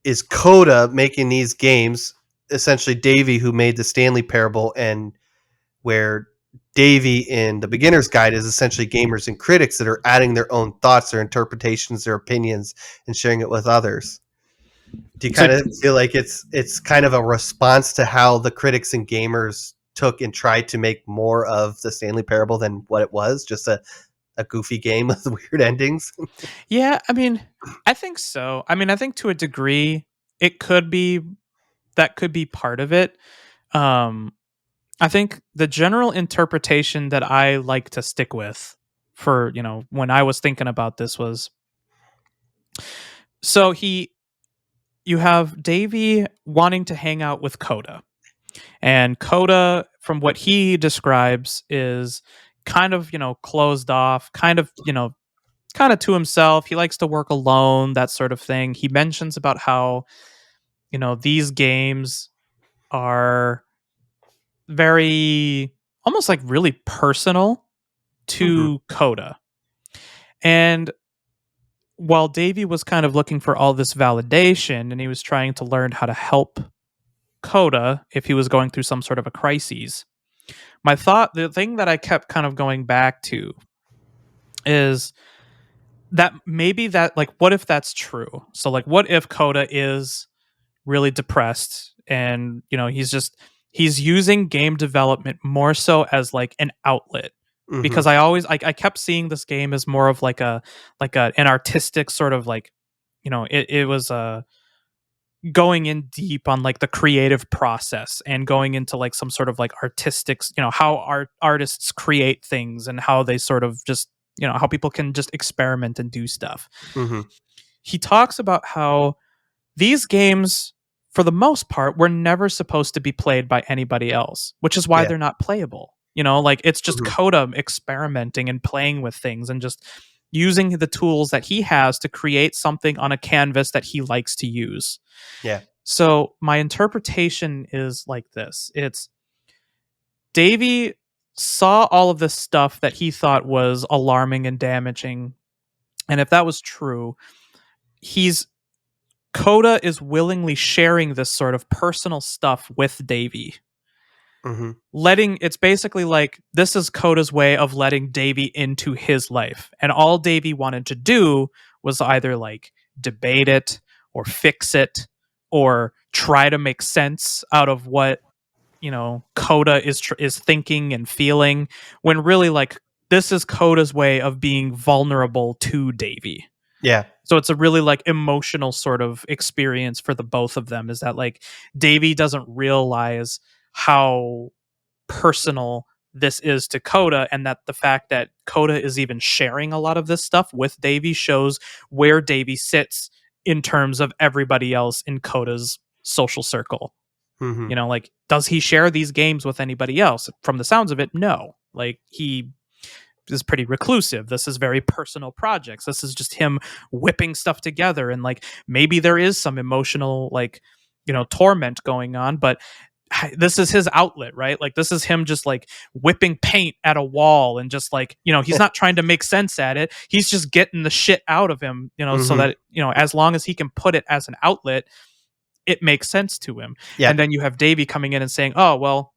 is Coda making these games essentially Davey, who made the Stanley Parable, and where Davey in the beginner's guide is essentially gamers and critics that are adding their own thoughts, their interpretations, their opinions, and sharing it with others. Do you So kind of feel like it's kind of a response to how the critics and gamers took and tried to make more of the Stanley Parable than what it was, just a goofy game with weird endings? yeah, I mean, I think so. I mean, I think to a degree it could be that could be part of it. Um I think the general interpretation that I like to stick with for, when I was thinking about this was so you have Davey wanting to hang out with Coda. And Coda, from what he describes, is kind of, closed off, kind of to himself. He likes to work alone, that sort of thing. He mentions about how, these games are very almost like really personal Hmm. to Coda. And while Davey was kind of looking for all this validation and he was trying to learn how to help Coda if he was going through some sort of a crisis, the thing that I kept kind of going back to is that maybe that, like, what if that's true? So, like, what if Coda is really depressed and, he's using game development more so as like an outlet? Hmm. Because I kept seeing this game as more of like an artistic sort of like, it was going in deep on like the creative process and going into like some sort of like artistic, how artists create things and how they sort of just, how people can just experiment and do stuff. Hmm. He talks about how these games, for the most part, were never supposed to be played by anybody else, which is why Yeah. they're not playable. Like it's just Hmm. Coda experimenting and playing with things and just using the tools that he has to create something on a canvas that he likes to use. Yeah. So my interpretation is like this. It's Davey saw all of this stuff that he thought was alarming and damaging And if that was true, he's Coda is willingly sharing this sort of personal stuff with Davey. Mhm. It's basically like this is Coda's way of letting Davey into his life. And all Davey wanted to do was either like debate it or fix it or try to make sense out of what, Coda is thinking and feeling, when really like this is Coda's way of being vulnerable to Davey. Yeah. So it's a really like emotional sort of experience for the both of them, is that like Davey doesn't realize how personal this is to Coda, and that the fact that Coda is even sharing a lot of this stuff with Davey shows where Davey sits in terms of everybody else in Coda's social circle. Mhm. Like, does he share these games with anybody else? From the sounds of it, no. Like, he is pretty reclusive. This is very personal projects. This is just him whipping stuff together, and like maybe there is some emotional like torment going on, but this is his outlet, right? Like this is him just like whipping paint at a wall, and just like he's not trying to make sense at it. He's just getting the shit out of him, so Mhm. that as long as he can put it as an outlet, it makes sense to him. Yeah. And then you have Davey coming in and saying, oh well,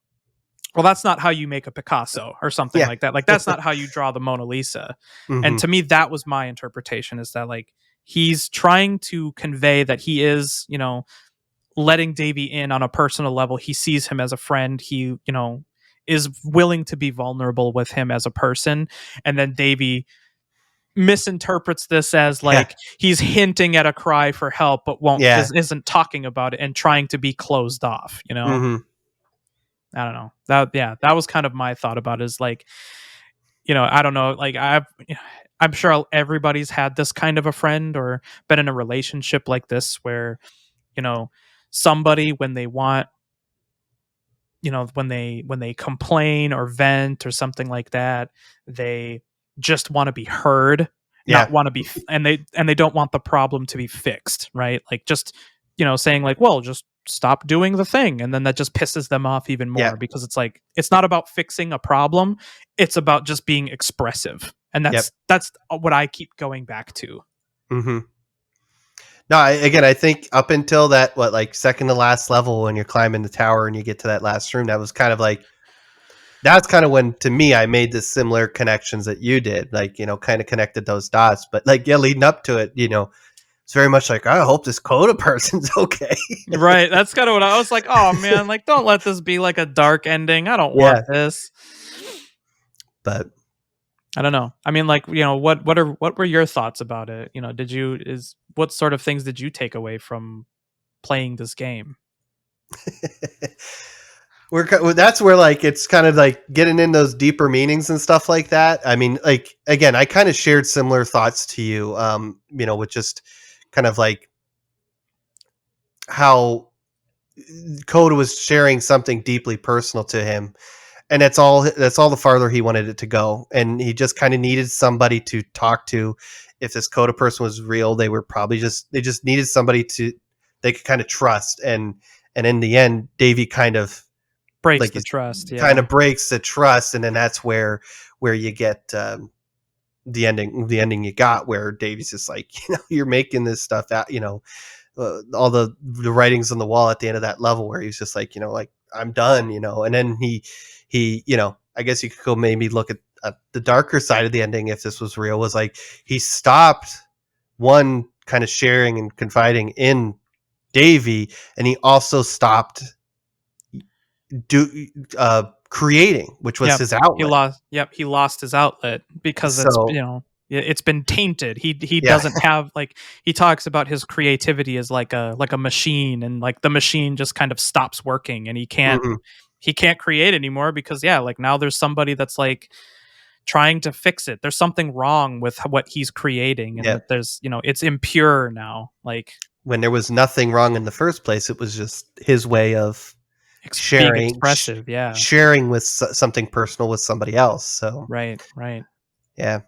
that's not how you make a Picasso or something Yeah. like that. Like, that's not how you draw the Mona Lisa. And Mhm. to me, that was my interpretation, is that like he's trying to convey that he is, letting Davey in on a personal level. He sees him as a friend. He, is willing to be vulnerable with him as a person. And then Davey misinterprets this as Yeah. like he's hinting at a cry for help, but Yeah. isn't talking about it and trying to be closed off. Mhm. I don't know. That was kind of my thought about it, is like, I don't know, like I'm sure everybody's had this kind of a friend or been in a relationship like this where, you know, somebody when they want, when they complain or vent or something like that, they just want to be heard, not Yeah. want to be and they don't want the problem to be fixed, right? Like just, saying like, well, just stop doing the thing, and then that just pisses them off even Yeah. more, because it's like it's not about fixing a problem, it's about just being expressive. And Yep. that's what I keep going back to. Mhm. No, I think up until that, what, like second to last level when you're climbing the tower and you get to that last room, that was kind of like that's kind of when, to me, I made the similar connections that you did, like, kind of connected those dots. But like, yeah, leading up to it, it's very much like, I hope this Coda person's okay. Right, that's kind of what I was like, oh man, like don't let this be like a dark ending, I don't want Yeah, this. but I don't know. I mean, like, what were your thoughts about it? What sort of things did you take away from playing this game? that's where like it's kind of like getting in those deeper meanings and stuff like that. I mean, like again, I kind of shared similar thoughts to you, with just kind of like how Coda was sharing something deeply personal to him, and that's all the farther he wanted it to go, and he just kind of needed somebody to talk to. If this Coda person was real, they just needed somebody they could kind of trust, and in the end, Davey kind of Breaks like the he's trust, kind yeah. of breaks the trust, and then that's where you get the ending you got, where Davey's just like, you're making this stuff out, all the writings on the wall at the end of that level, where he's just like I'm done, and then he I guess you could go maybe look at the darker side of the ending, if this was real, was like he stopped one kind of sharing and confiding in Davey, and he also stopped creating, which was Yep. his outlet. He lost his outlet because So it's been tainted. He yeah. doesn't have, like, he talks about his creativity as like a machine, and like the machine just kind of stops working, and Mhm. he can't create anymore because, yeah, like now there's somebody that's like trying to fix it. There's something wrong with what he's creating, and Yeah. that there's, it's impure now. Like, When there was nothing wrong in the first place, it was just his way of being sharing expressive. Yeah. sharing with something personal with somebody else. So Right. Right. yeah,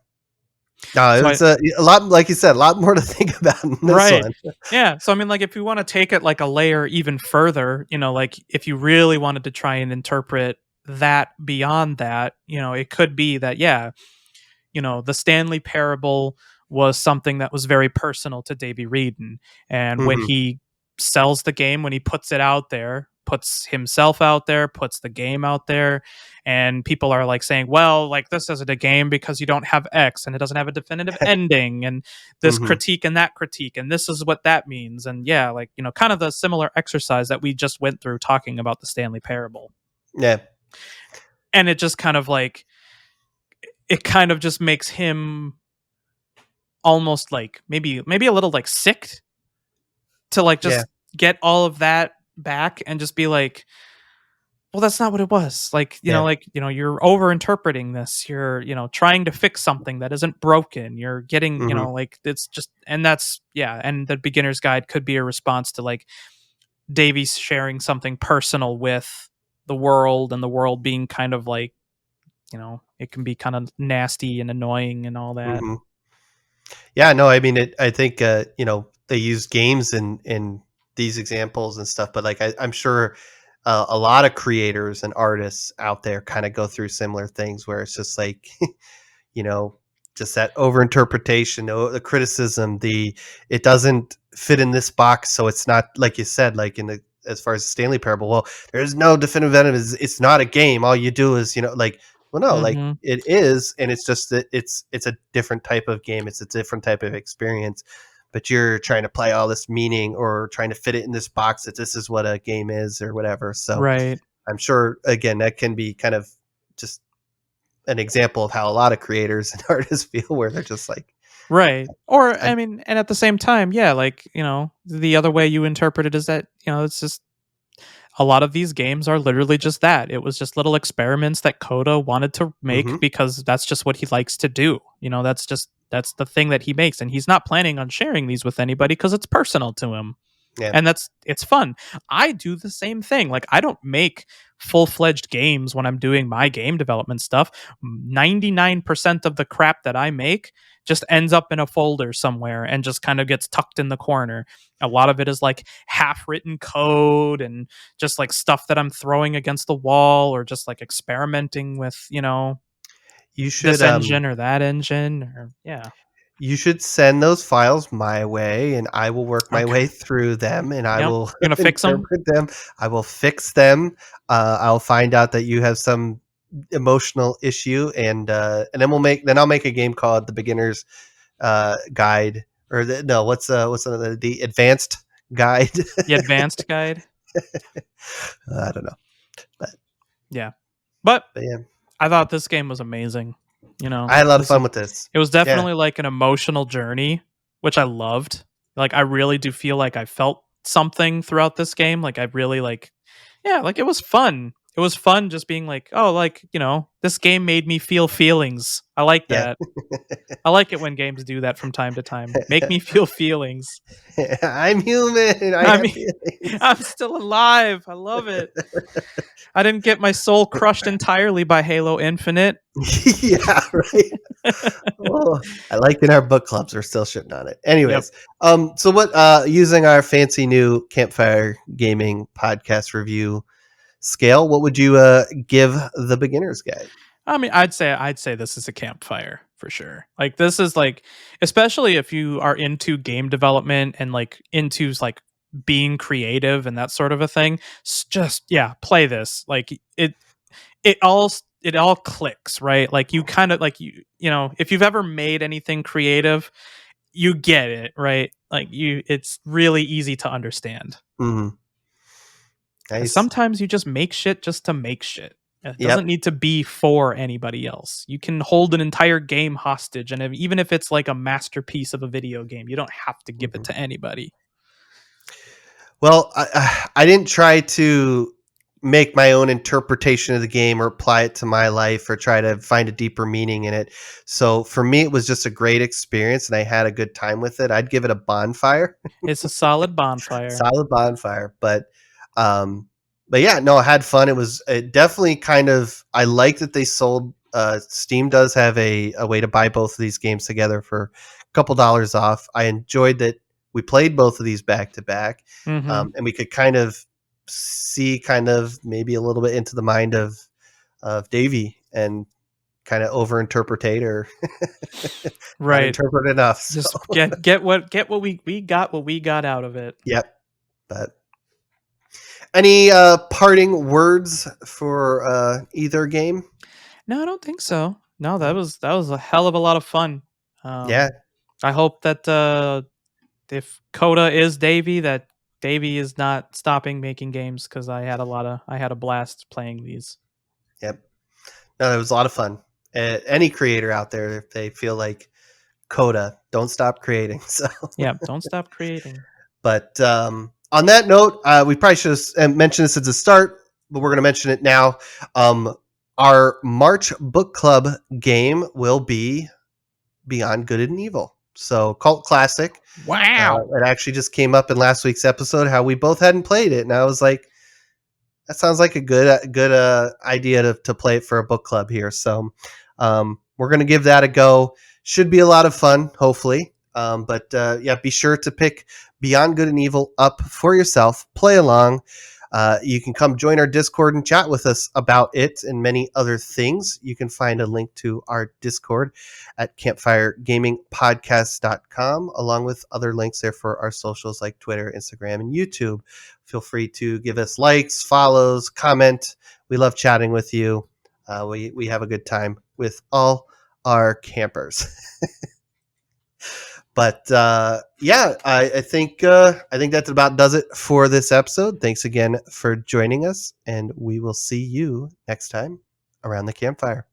no, it So was a lot, like you said, a lot more to think about in this right. one. Yeah. So I mean, like, if you want to take it like a layer even further, like if you really wanted to try and interpret that beyond that, it could be that, yeah, the Stanley Parable was something that was very personal to Davey Wreden. And when Mhm. he sells the game, when he puts it out there, puts himself out there, puts the game out there, and people are like saying, well, like this isn't a game because you don't have X and it doesn't have a definitive ending and this Mhm. critique and that critique and this is what that means. And yeah, like, kind of the similar exercise that we just went through talking about the Stanley Parable. Yeah. And it just kind of like, it kind of just makes him almost like maybe a little like sick to like Yeah. just get all of that back and just be like, well, that's not what it was. Like, Yeah. you're over interpreting this. You're, trying to fix something that isn't broken. You're getting, Mhm. like it's just, and that's, yeah. And the beginner's guide could be a response to like Davies sharing something personal with the world and the world being kind of like, it can be kind of nasty and annoying and all that. Mhm. Yeah, no, I mean, I think, they use games in these examples and stuff, but like I'm sure a lot of creators and artists out there kind of go through similar things where it's just like, you know, just that overinterpretation, the criticism, it doesn't fit in this box, so it's not like you said, like in the as far as the Stanley Parable. Well, there's no definitive end. It's not a game. All you do is like, well, no, like Mm-hmm. it is, and it's just that it's a different type of game. It's a different type of experience. But you're trying to play all this meaning or trying to fit it in this box that this is what a game is or whatever. So Right. I'm sure again that can be kind of just an example of how a lot of creators and artists feel where they're just like Right. Or, I I mean, and at the same time, yeah, like, the other way you interpret it is that, it's just a lot of these games are literally just that. It was just little experiments that Coda wanted to make mhm, because that's just what he likes to do. That's the thing that he makes. And he's not planning on sharing these with anybody because it's personal to him. yeah, And it's fun. I do the same thing. Like I don't make full-fledged games when I'm doing my game development stuff. 99% of the crap that I make just ends up in a folder somewhere and just kind of gets tucked in the corner. A lot of it is like half-written code and just like stuff that I'm throwing against the wall or just like experimenting with, you should this engine or that engine or yeah. you should send those files my way and I will work my Okay. way through them and I Yep. will You're gonna fix them? interpret them. I will fix them. I'll find out that you have some emotional issue and then I'll make a game called the beginner's guide or no, what's the advanced guide. The advanced guide? I don't know. But, Yeah. But but yeah, I thought this game was amazing. I had a lot of This is fun with this. it was Yeah. definitely like an emotional journey, which I loved. Like I really do feel like I felt something throughout this game. Like I really like yeah, like it was fun. It was fun just being like, oh, like, this game made me feel feelings. I like Yeah. that. I like it when games do that from time to time. Make me feel feelings. I'm human. I I have mean, feelings. I'm still alive. I love it. I didn't get my soul crushed entirely by Halo Infinite. Yeah, right. Oh, I like in our book clubs we're still shitting on it. Yep. Anyways, so what using our fancy new Campfire Gaming Podcast review scale, what would you give the beginner's guide? I mean, I'd say this is a campfire for sure. Like this is like, especially if you are into game development and like into like being creative and that sort of a thing. Just yeah, play this. Like it all clicks, right? Like you kind of like if you've ever made anything creative, you get it, right? Like it's really easy to understand. Hmm. 'Cause Nice. sometimes you just make shit just to make shit. It doesn't Yep. need to be for anybody else. You can hold an entire game hostage, and even if it's like a masterpiece of a video game, you don't have to give it Mhm. to anybody. Well, I didn't try to make my own interpretation of the game or apply it to my life or try to find a deeper meaning in it. So for me, it was just a great experience and I had a good time with it. I'd give it a bonfire, It's a solid bonfire. solid bonfire. Um, but yeah, no, I had fun. It definitely kind of, I like that they sold, Steam does have a way to buy both of these games together for a couple dollars off. I enjoyed that we played both of these back to back. Mhm. And we could kind of see kind of maybe a little bit into the mind of Davey and kind of overinterpretate or not Right. interpret enough. So. Just get what we got out of it. Yep. But any parting words for either game? No, I don't think so. No, that was a hell of a lot of fun. Yeah. I hope that if Coda is Davey, that Davey is not stopping making games, because I had a blast playing these. Yep. No, it was a lot of fun. Any creator out there, if they feel like Coda, don't stop creating. So Yeah, don't stop creating. But on that note, we probably should have mentioned this at the start, but we're going to mention it now. Our March book club game will be Beyond Good and Evil. So cult classic. Wow. It actually just came up in last week's episode how we both hadn't played it, and I was like, that sounds like a good idea to play it for a book club here. So we're going to give that a go. Should be a lot of fun, hopefully. But be sure to pick Beyond Good and Evil up for yourself. Play along. You can come join our Discord and chat with us about it and many other things. You can find a link to our Discord at campfiregamingpodcast.com, along with other links there for our socials like Twitter, Instagram, and YouTube. Feel free to give us likes, follows, comment. We love chatting with you. We have a good time with all our campers. But I think that about does it for this episode. Thanks again for joining us, and we will see you next time around the campfire.